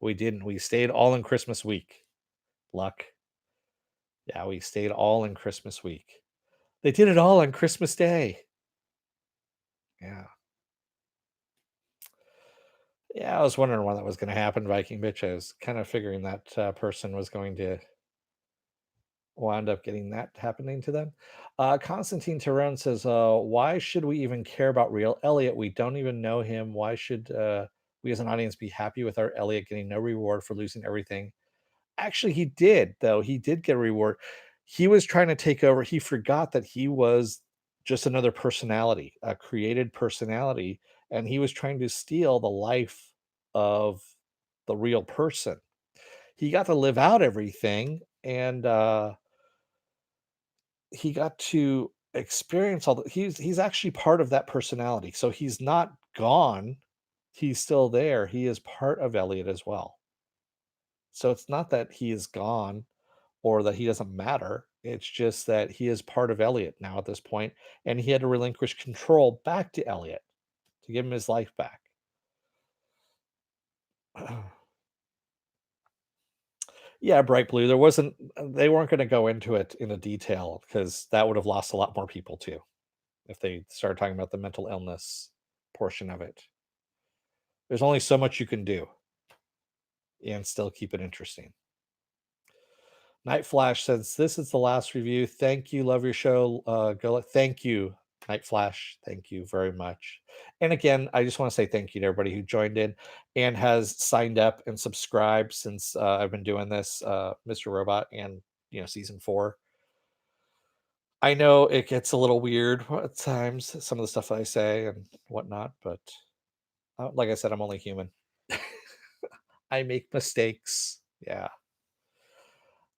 We didn't. We stayed all in Christmas week. Luck. Yeah, we stayed all in Christmas week. They did it all on Christmas Day. Yeah. Yeah, I was wondering when that was going to happen, Viking bitch. I was kind of figuring that person was going to wound up getting that happening to them. Constantine Tyrone says, why should we even care about real Elliot? We don't even know him. Why should we as an audience be happy with our Elliot getting no reward for losing everything? Actually, he did, though. He did get a reward. He was trying to take over. He forgot that he was just another personality, a created personality, and he was trying to steal the life of the real person. He got to live out everything, and he got to experience all the he's actually part of that personality. So he's not gone. He's still there. He is part of Elliot as well. So it's not that he is gone or that he doesn't matter. It's just that he is part of Elliot now at this point, and he had to relinquish control back to Elliot to give him his life back. Yeah, Bright Blue. There wasn't. They weren't going to go into it in a detail because that would have lost a lot more people too if they started talking about the mental illness portion of it. There's only so much you can do and still keep it interesting. Night Flash says, "This is the last review. Thank you. Love your show. Go. Thank you, Night Flash. Thank you very much." And again, I just want to say thank you to everybody who joined in and has signed up and subscribed since I've been doing this, Mr. Robot, and season 4. I know it gets a little weird at times, some of the stuff I say and whatnot, but like I said, I'm only human. I make mistakes. Yeah.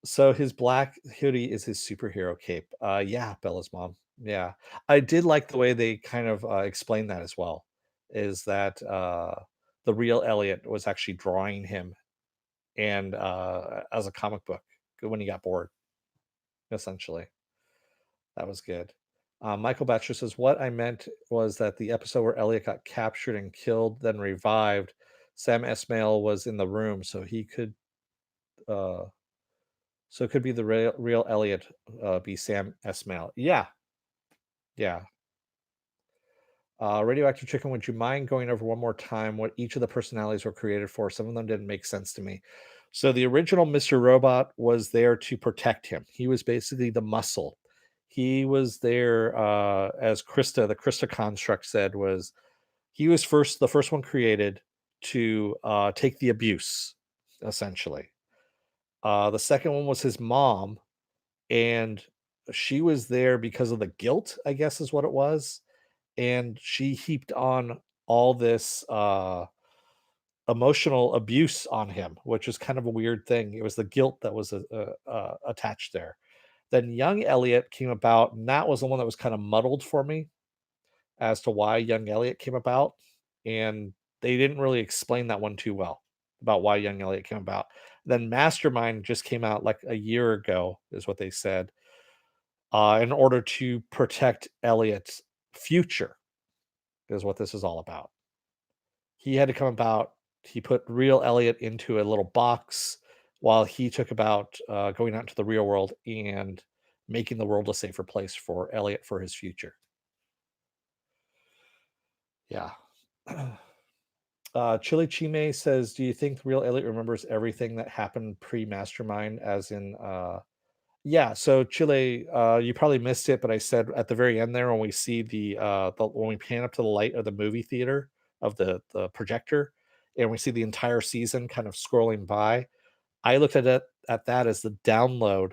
So his black hoodie is his superhero cape. Yeah, Bella's mom. Yeah. I did like the way they kind of explained that as well. Is that the real Elliot was actually drawing him and as a comic book when he got bored, essentially. That was good. Michael Batcher says, what I meant was that the episode where Elliot got captured and killed, then revived, Sam Esmail was in the room, so he could uh so it could be the real Elliot, be Sam Esmail. Yeah, yeah. Radioactive Chicken, would you mind going over one more time what each of the personalities were created for? Some of them didn't make sense to me. So the original Mr. Robot was there to protect him. He was basically the muscle. He was there, as Krista, the Krista construct said, was he was the first one created to take the abuse, essentially. The second one was his mom, and she was there because of the guilt, I guess is what it was, and she heaped on all this emotional abuse on him, which is kind of a weird thing. It was the guilt that was attached there. Then young Elliot came about, and that was the one that was kind of muddled for me as to why young Elliot came about, and they didn't really explain that one too well about why young Elliot came about. Then Mastermind just came out like a year ago, is what they said, in order to protect Elliot's future, is what this is all about. He had to come about. He put real Elliot into a little box while he took about going out into the real world and making the world a safer place for Elliot for his future. Yeah. Chili Chime says, "Do you think real Elliot remembers everything that happened pre-Mastermind?" As in, yeah. So Chile, you probably missed it, but I said at the very end there when we see the when we pan up to the light of the movie theater of the projector, and we see the entire season kind of scrolling by. I looked at that as the download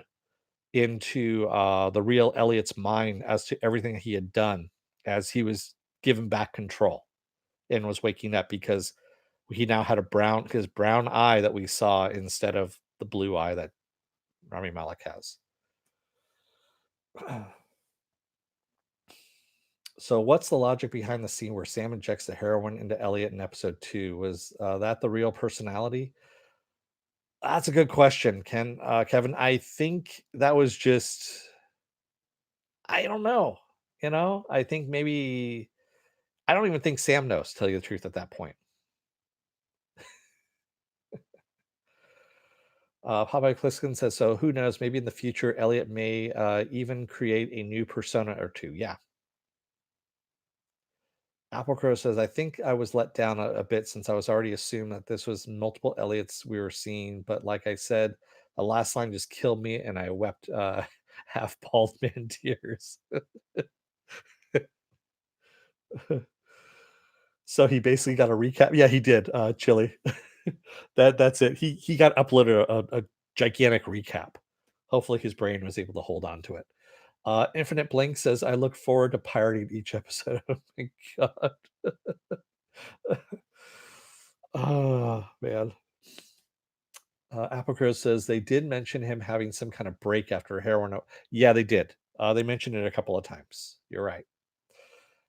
into the real Elliot's mind as to everything he had done as he was given back control and was waking up because he now had a his brown eye that we saw instead of the blue eye that Rami Malek has. So, what's the logic behind the scene where Sam injects the heroin into Elliot in episode 2? Was that the real personality? That's a good question, Kevin. I think that was just, I don't know. I think maybe, I don't even think Sam knows, to tell you the truth, at that point. Popeye Pliskin says, so who knows? Maybe in the future, Elliot may even create a new persona or two. Yeah. Apple Crow says, I think I was let down a bit since I was already assumed that this was multiple Elliots we were seeing. But like I said, the last line just killed me and I wept half bald man tears. So he basically got a recap. Yeah, he did, Chili. That's it. He got uploaded a gigantic recap. Hopefully his brain was able to hold on to it. Infinite Blink says, I look forward to pirating each episode. Oh my god. Oh man. Apple Crow says they did mention him having some kind of break after heroin. Yeah, they did. They mentioned it a couple of times. You're right.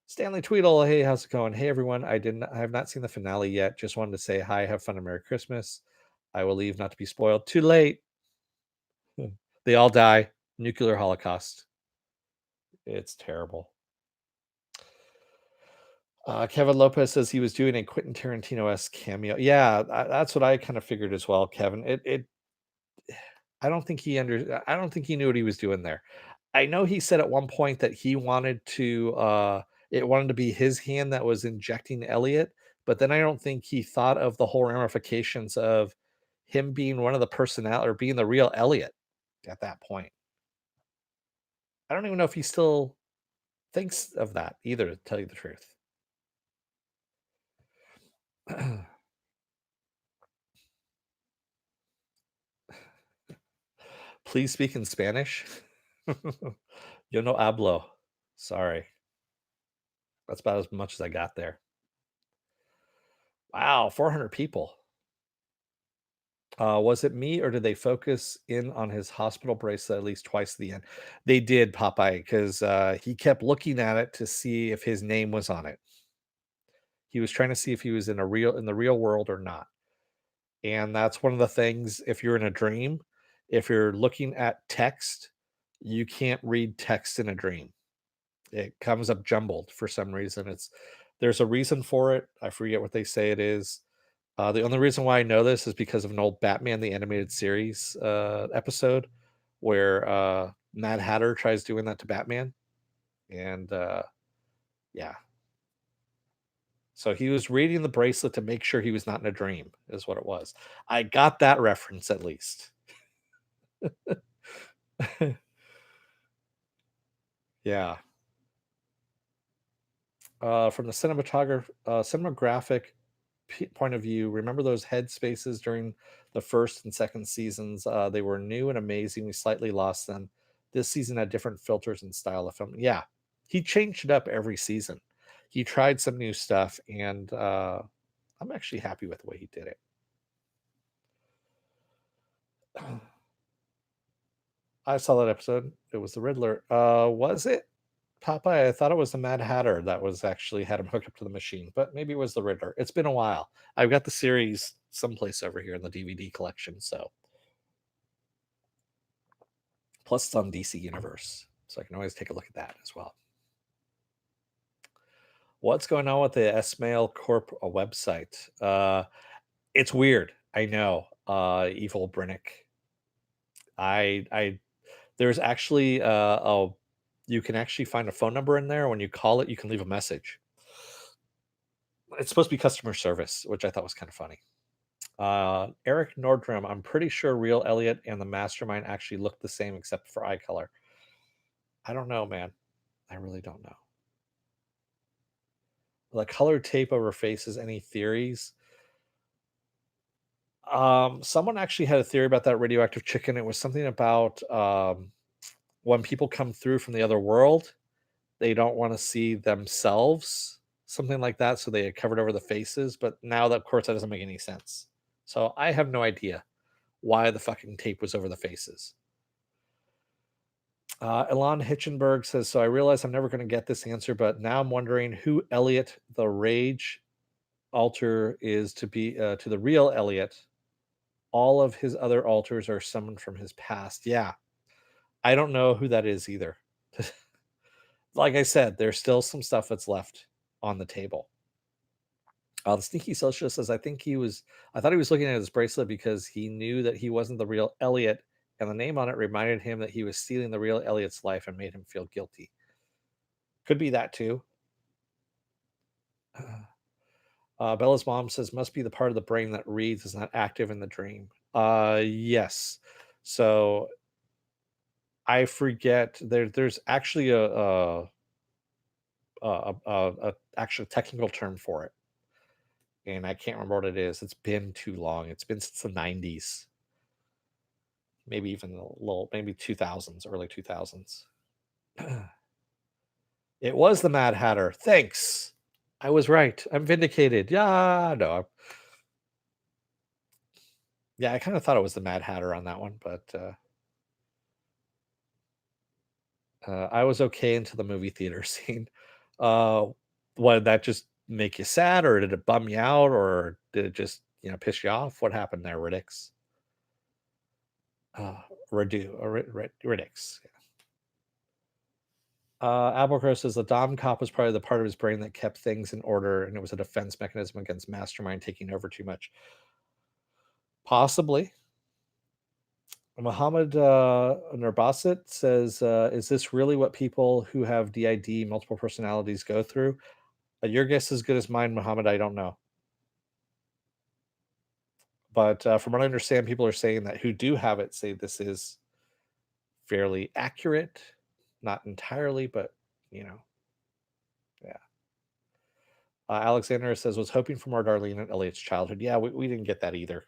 Stanley Tweedle, hey, how's it going? Hey everyone, I have not seen the finale yet. Just wanted to say hi, have fun, and Merry Christmas. I will leave not to be spoiled. Too late. They all die. Nuclear holocaust. It's terrible. Kevin Lopez says he was doing a Quentin Tarantino-esque cameo. Yeah, that's what I kind of figured as well, Kevin. I don't think I don't think he knew what he was doing there. I know he said at one point that he wanted to it wanted to be his hand that was injecting Elliot, but then I don't think he thought of the whole ramifications of him being one of the personnel or being the real Elliot at that point. I don't even know if he still thinks of that either, to tell you the truth. Please speak in Spanish. Yo no hablo. Sorry. That's about as much as I got there. Wow, 400 people. Was it me or did they focus in on his hospital bracelet at least twice at the end? They did, Popeye, because he kept looking at it to see if his name was on it. He was trying to see if he was in the real world or not. And that's one of the things, if you're in a dream, if you're looking at text, you can't read text in a dream. It comes up jumbled for some reason. There's a reason for it. I forget what they say it is. The only reason why I know this is because of an old Batman the Animated Series episode where Mad Hatter tries doing that to Batman. And yeah. So he was reading the bracelet to make sure he was not in a dream, is what it was. I got that reference at least. Yeah. From the cinematographic point of view, remember those head spaces during the first and second seasons? They were new and amazing. We slightly lost them. This season had different filters and style of film. Yeah, he changed it up every season. He tried some new stuff, and I'm actually happy with the way he did it. I saw that episode. It was the Riddler. Was it Popeye? I thought it was the Mad Hatter that was actually had him hooked up to the machine, but maybe it was the Riddler. It's been a while. I've got the series someplace over here in the DVD collection, so plus it's on DC Universe, so I can always take a look at that as well. What's going on with the S-Mail Corp website? It's weird. I know. Evil Brennick. I there's actually you can actually find a phone number in there. When you call it, you can leave a message. It's supposed to be customer service, which I thought was kind of funny. Eric Nordstrom, I'm pretty sure real Elliot and the mastermind actually look the same except for eye color. I don't know, man. I really don't know. The colored tape over faces. Any theories? Someone actually had a theory about that radioactive chicken. It was something about when people come through from the other world, they don't want to see themselves, something like that. So they had covered over the faces. But now, that, of course, that doesn't make any sense. So I have no idea why the fucking tape was over the faces. Elon Hitchenberg says, so I realize I'm never going to get this answer, but now I'm wondering who Elliot the Rage alter is to the real Elliot. All of his other alters are summoned from his past. Yeah, I don't know who that is either. Like I said, there's still some stuff that's left on the table. The sneaky socialist says, I thought he was looking at his bracelet because he knew that he wasn't the real Elliot, and the name on it reminded him that he was stealing the real Elliot's life and made him feel guilty. Could be that too. Bella's mom says, must be the part of the brain that reads is not active in the dream. Yes. So I forget there's actually a actual technical term for it, and I can't remember what it is. It's been too long. It's been since the 90s, maybe even a little, maybe 2000s, early 2000s. It was the Mad Hatter. Thanks. I was right. I'm vindicated. Yeah, no. Yeah, I kind of thought it was the Mad Hatter on that one, but I was okay into the movie theater scene. Uh, what did that just make you sad, or did it bum you out, or did it just piss you off? What happened there, Riddix? Riddix. Applecrow says the Dom cop was probably the part of his brain that kept things in order, and it was a defense mechanism against Mastermind taking over too much. Possibly. Muhammad Nurbasit says, is this really what people who have DID, multiple personalities, go through? Your guess is as good as mine, Muhammad. I don't know. But from what I understand, people are saying that who do have it say this is fairly accurate. Not entirely, but, yeah. Alexander says, was hoping for more Darlene and Elliot's childhood. Yeah, we didn't get that either.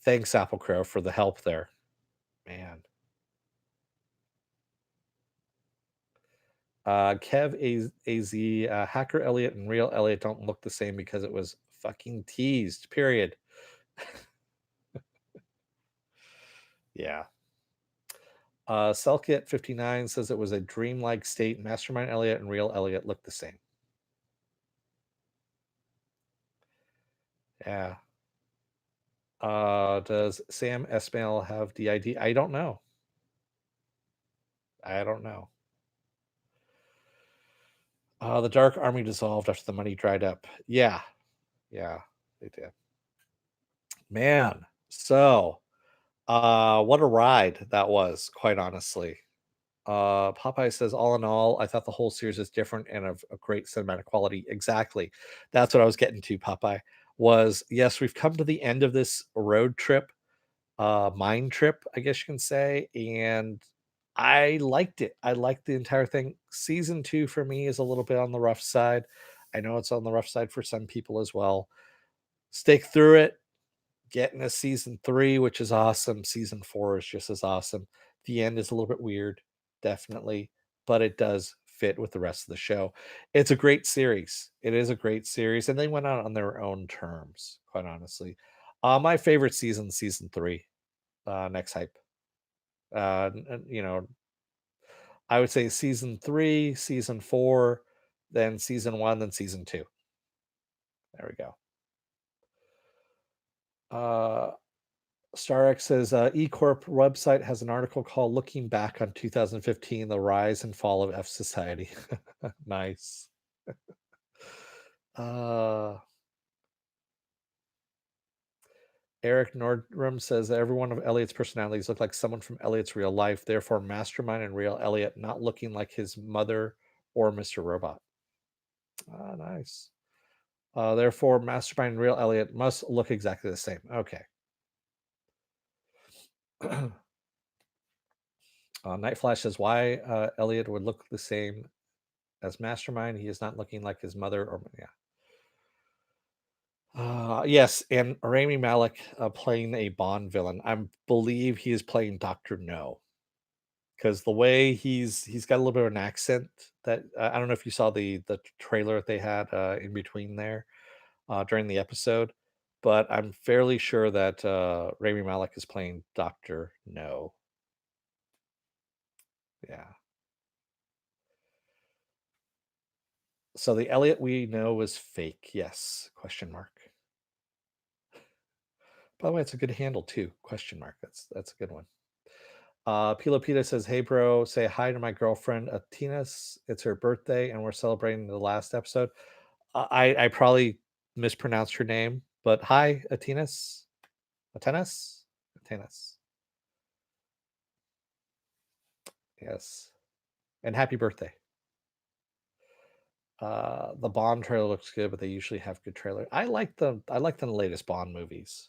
Thanks, Applecrow, for the help there. Man. Kev AZ, Hacker Elliot and Real Elliot don't look the same because it was fucking teased, period. Yeah. Selkit59 says it was a dreamlike state. Mastermind Elliot and Real Elliot look the same. Yeah. Does Sam Esmail have DID? I don't know. I don't know. The Dark Army dissolved after the money dried up. Yeah. Yeah, they did. Man. So, what a ride that was, quite honestly. Popeye says, all in all, I thought the whole series is different and of a great cinematic quality. Exactly. That's what I was getting to, Popeye. Was yes, we've come to the end of this road trip, mind trip, I guess you can say, and I liked it. I liked the entire thing. Season 2 for me is a little bit on the rough side. I know it's on the rough side for some people as well. Stick through it. Getting a season 3, which is awesome. Season 4 is just as awesome. The end is a little bit weird, definitely, but it does fit with the rest of the show. It's a great series. It is a great series, and they went out on their own terms, quite honestly. My favorite season 3. Next hype. I would say season 3, season 4, then season 1, then season 2. There we go. StarX says eCorp website has an article called "Looking Back on 2015: The Rise and Fall of F Society." Nice. uh, Eric Nordrum says every one of Elliot's personalities look like someone from Elliot's real life. Therefore, Mastermind and real Elliot not looking like his mother or Mr. Robot. Nice. Therefore, Mastermind and real Elliot must look exactly the same. Okay. Night Flash says why Elliot would look the same As Mastermind, he is not looking like his mother or yeah. Yes, and Rami Malek playing a Bond villain. I believe he is playing Doctor No because the way he's got a little bit of an accent that I don't know if you saw the trailer that they had in between there during the episode, but I'm fairly sure that Rami Malek is playing Doctor No. Yeah. So the Elliot we know is fake. Yes? Question mark. By the way, it's a good handle too. Question mark. That's a good one. Pilo Pita says, "Hey, bro, say hi to my girlfriend Atinas. It's her birthday, and we're celebrating the last episode." I probably mispronounced her name, but hi, Atinas, Atinas, Atinas. Yes, and happy birthday. The Bond trailer looks good, but they usually have good trailers. I like the latest Bond movies.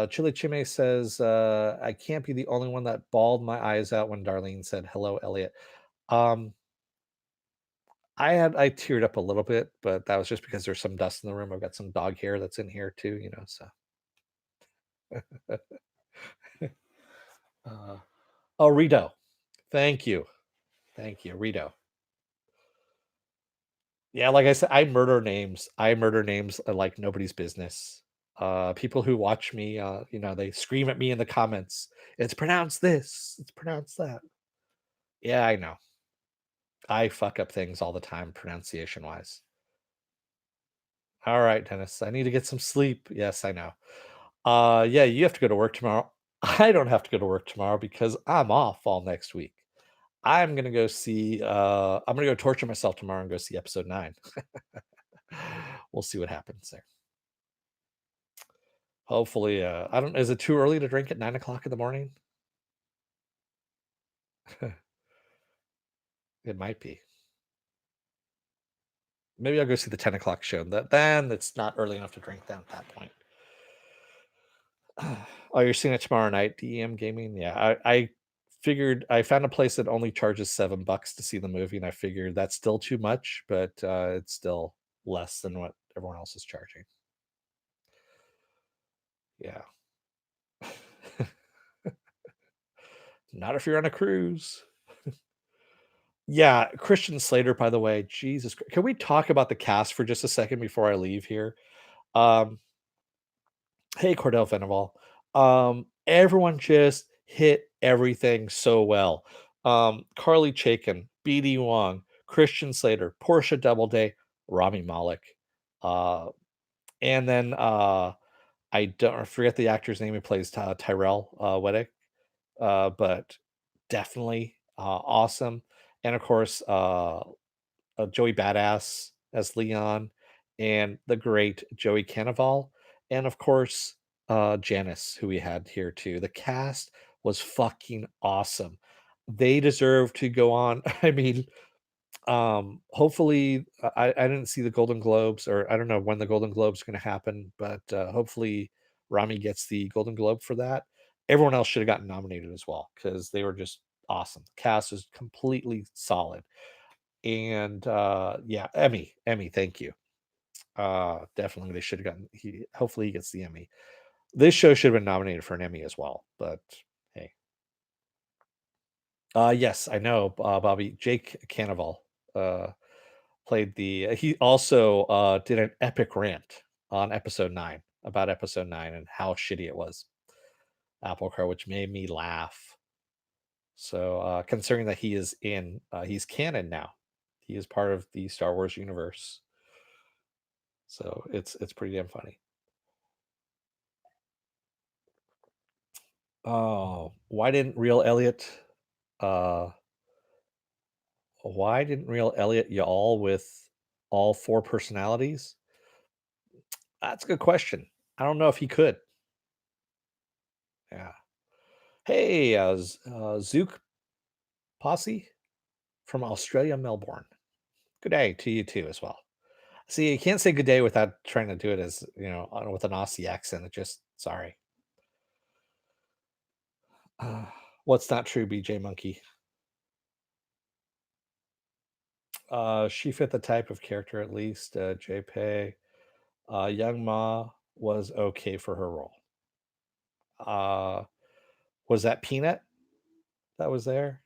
Chile Chime says, "I can't be the only one that bawled my eyes out when Darlene said hello, Elliot." Um, I teared up a little bit, but that was just because there's some dust in the room. I've got some dog hair that's in here too, so. uh, oh, Rito. Thank you. Thank you, Rito. Yeah, like I said, I murder names. I murder names like nobody's business. People who watch me, they scream at me in the comments. It's pronounced this. It's pronounced that. Yeah, I know. I fuck up things all the time, pronunciation wise. All right, Dennis. I need to get some sleep. Yes, I know. Yeah, you have to go to work tomorrow. I don't have to go to work tomorrow because I'm off all next week. I'm gonna go torture myself tomorrow and go see episode 9. We'll see what happens there. Hopefully, I don't is it too early to drink at 9 o'clock in the morning? It might be. Maybe I'll go see the 10 o'clock show. Then it's not early enough to drink then at that point. Oh, you're seeing it tomorrow night, DEM Gaming? Yeah, I figured I found a place that only charges $7 to see the movie, and I figured that's still too much, but it's still less than what everyone else is charging. Yeah. Not if you're on a cruise. Yeah, Christian Slater, by the way, Jesus can we talk about the cast for just a second before I leave here? Um, hey, Cordell Venable. Everyone just hit everything so well. Carly Chaikin, BD Wong, Christian Slater, Portia Doubleday, Rami Malek. Uh, and then I forget the actor's name who plays Tyrell Weddick, but definitely awesome. And of course, Joey Badass as Leon, and the great Joey Cannavale, and of course, Janice, who we had here too. The cast was fucking awesome. They deserve to go on. I mean, hopefully, I didn't see the Golden Globes, or I don't know when the Golden Globes are going to happen, but hopefully, Rami gets the Golden Globe for that. Everyone else should have gotten nominated as well because they were just awesome. The cast was completely solid, and yeah, Emmy, thank you. Definitely they should have gotten he hopefully he gets the Emmy. This show should have been nominated for an Emmy as well, but hey. Yes, I know, Bobby. Jake Cannavale played the he also did an epic rant on episode 9 about episode 9 and how shitty it was. Apple Car, which made me laugh. So considering that he's canon now. He is part of the Star Wars universe. So it's pretty damn funny. Oh, uh why didn't real Elliot y'all with all 4 personalities? That's a good question. I don't know if he could. Yeah. Hey, Zook Posse from Australia, Melbourne. Good day to you too as well. See, you can't say good day without trying to do it as, with an Aussie accent. It just sorry. Uh, what's not true, BJ Monkey? She fit the type of character at least. JPay. Young Ma was okay for her role. Uh, was that Peanut that was there?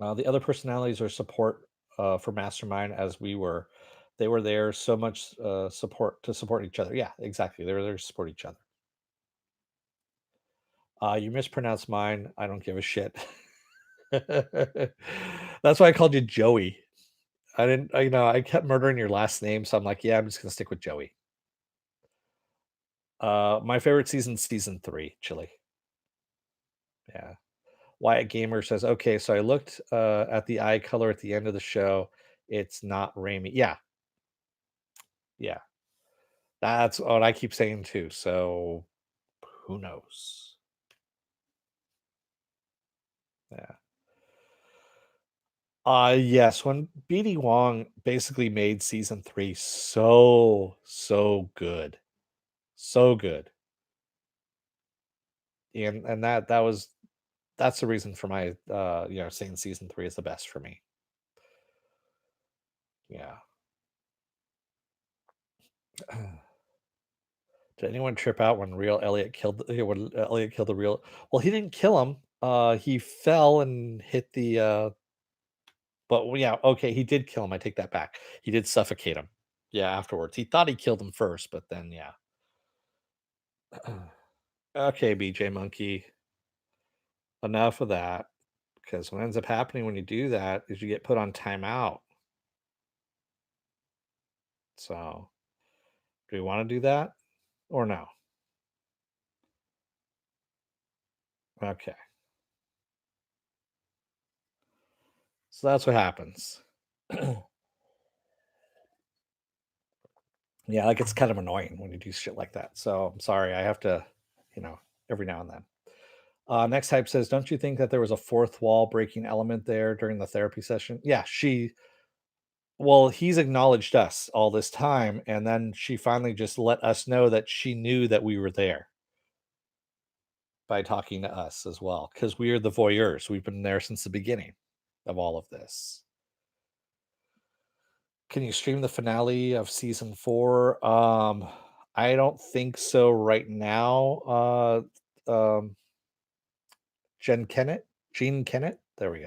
The other personalities are support for Mastermind as we were. They were there so much support to support each other. Yeah, exactly. They were there to support each other. You mispronounced mine. I don't give a shit. That's why I called you Joey. I didn't, I kept murdering your last name, so I'm like, yeah, I'm just gonna stick with Joey. My favorite season 3, Chili. Yeah. Wyatt Gamer says, okay, so I looked at the eye color at the end of the show. It's not Raimi. Yeah, yeah. That's what I keep saying too. So who knows? Yeah. Yes, when BD Wong basically made season 3 so good. So good. And that's the reason for my saying season 3 is the best for me. Yeah. Did anyone trip out when real Elliot killed when Elliot killed the real? Well, he didn't kill him. He fell and hit the but yeah, okay, he did kill him. I take that back. He did suffocate him. Yeah, afterwards. He thought he killed him first, but then yeah. Okay, BJ Monkey. Enough of that. Because what ends up happening when you do that is you get put on timeout. So do we want to do that or no? Okay. So that's what happens. Yeah, like it's kind of annoying when you do shit like that. So I'm sorry. I have to, you know, every now and then. Next hype says, don't you think that there was a fourth wall breaking element there during the therapy session? Yeah, well, he's acknowledged us all this time. And then she finally just let us know that she knew that we were there by talking to us as well. Cause we are the voyeurs. We've been there since the beginning of all of this. Can you stream the finale of season 4? I don't think so right now. Jen Kennett, Gene Kennett. There we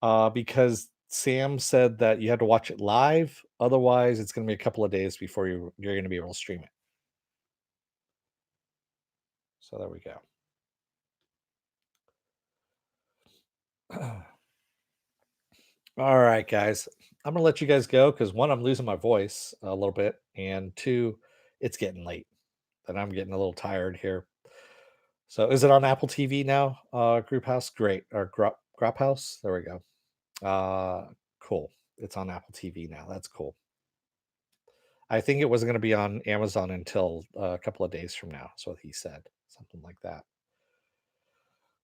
go. Because Sam said that you had to watch it live. Otherwise, it's going to be a couple of days before you're going to be able to stream it. So there we go. All right, guys. I'm gonna let you guys go because one, I'm losing my voice a little bit, and two, it's getting late, and I'm getting a little tired here. So, is it on Apple TV now? Group House, great, or Grop House? There we go. Cool. It's on Apple TV now. That's cool. I think it wasn't going to be on Amazon until a couple of days from now. That's what he said, something like that.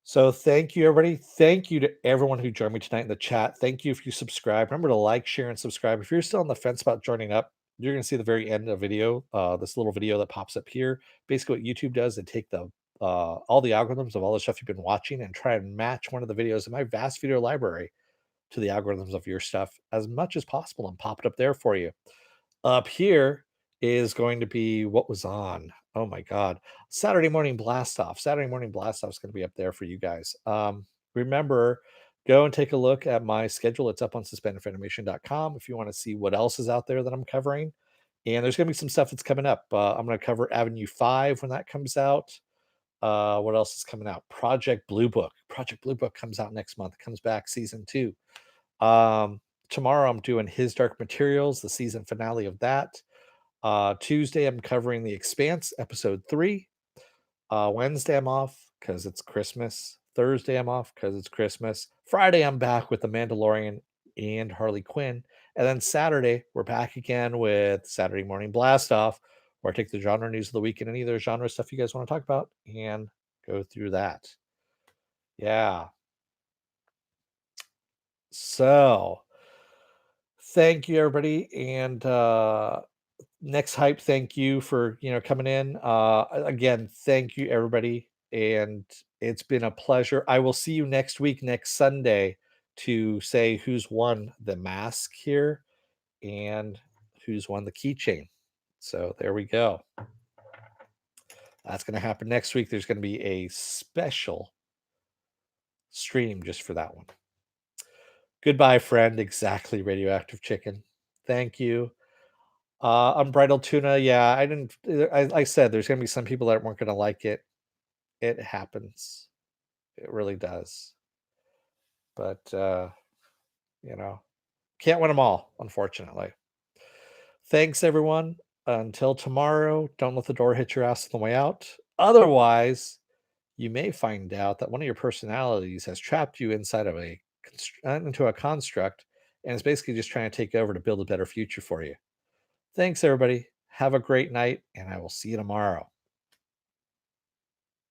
So thank you, everybody. Thank you to everyone who joined me tonight in the chat. Thank you if you subscribe. Remember to like, share, and subscribe. If you're still on the fence about joining up, you're going to see the very end of the video, this little video that pops up here. Basically, what YouTube does, they take the all the algorithms of all the stuff you've been watching and try and match one of the videos in my vast video library to the algorithms of your stuff as much as possible and pop it up there for you. Up here is going to be what was on. Oh my God. Saturday Morning Blast Off. Saturday Morning Blast Off is going to be up there for you guys. Remember, go and take a look at my schedule. It's up on suspendedfanimation.com if you want to see what else is out there that I'm covering. And there's going to be some stuff that's coming up. I'm going to cover Avenue 5 when that comes out. What else is coming out? Project Blue Book. Project Blue Book comes out next month. It comes back season 2. Tomorrow I'm doing His Dark Materials, the season finale of that. Tuesday I'm covering The Expanse, episode 3. Wednesday I'm off because it's Christmas. Thursday I'm off because it's Christmas. Friday I'm back with The Mandalorian and Harley Quinn. And then Saturday we're back again with Saturday Morning Blast Off, where I take the genre news of the week and any other genre stuff you guys want to talk about and go through that. Yeah. So thank you, everybody. And next hype, thank you for coming in. Again, thank you, everybody. and it's been a pleasure. I will see you next week, next Sunday, to say who's won the mask here and who's won the keychain. So there we go. That's going to happen next week. There's going to be a special stream just for that one. Goodbye, friend. Exactly, radioactive chicken. Thank you. Unbridled tuna. Yeah, I didn't. I said there's going to be some people that weren't going to like it. It happens. It really does. But you know, can't win them all, unfortunately. Thanks, everyone. Until tomorrow, don't let the door hit your ass on the way out. Otherwise, you may find out that one of your personalities has trapped you inside of into a construct and is basically just trying to take over to build a better future for you. Thanks, everybody. Have a great night, and I will see you tomorrow.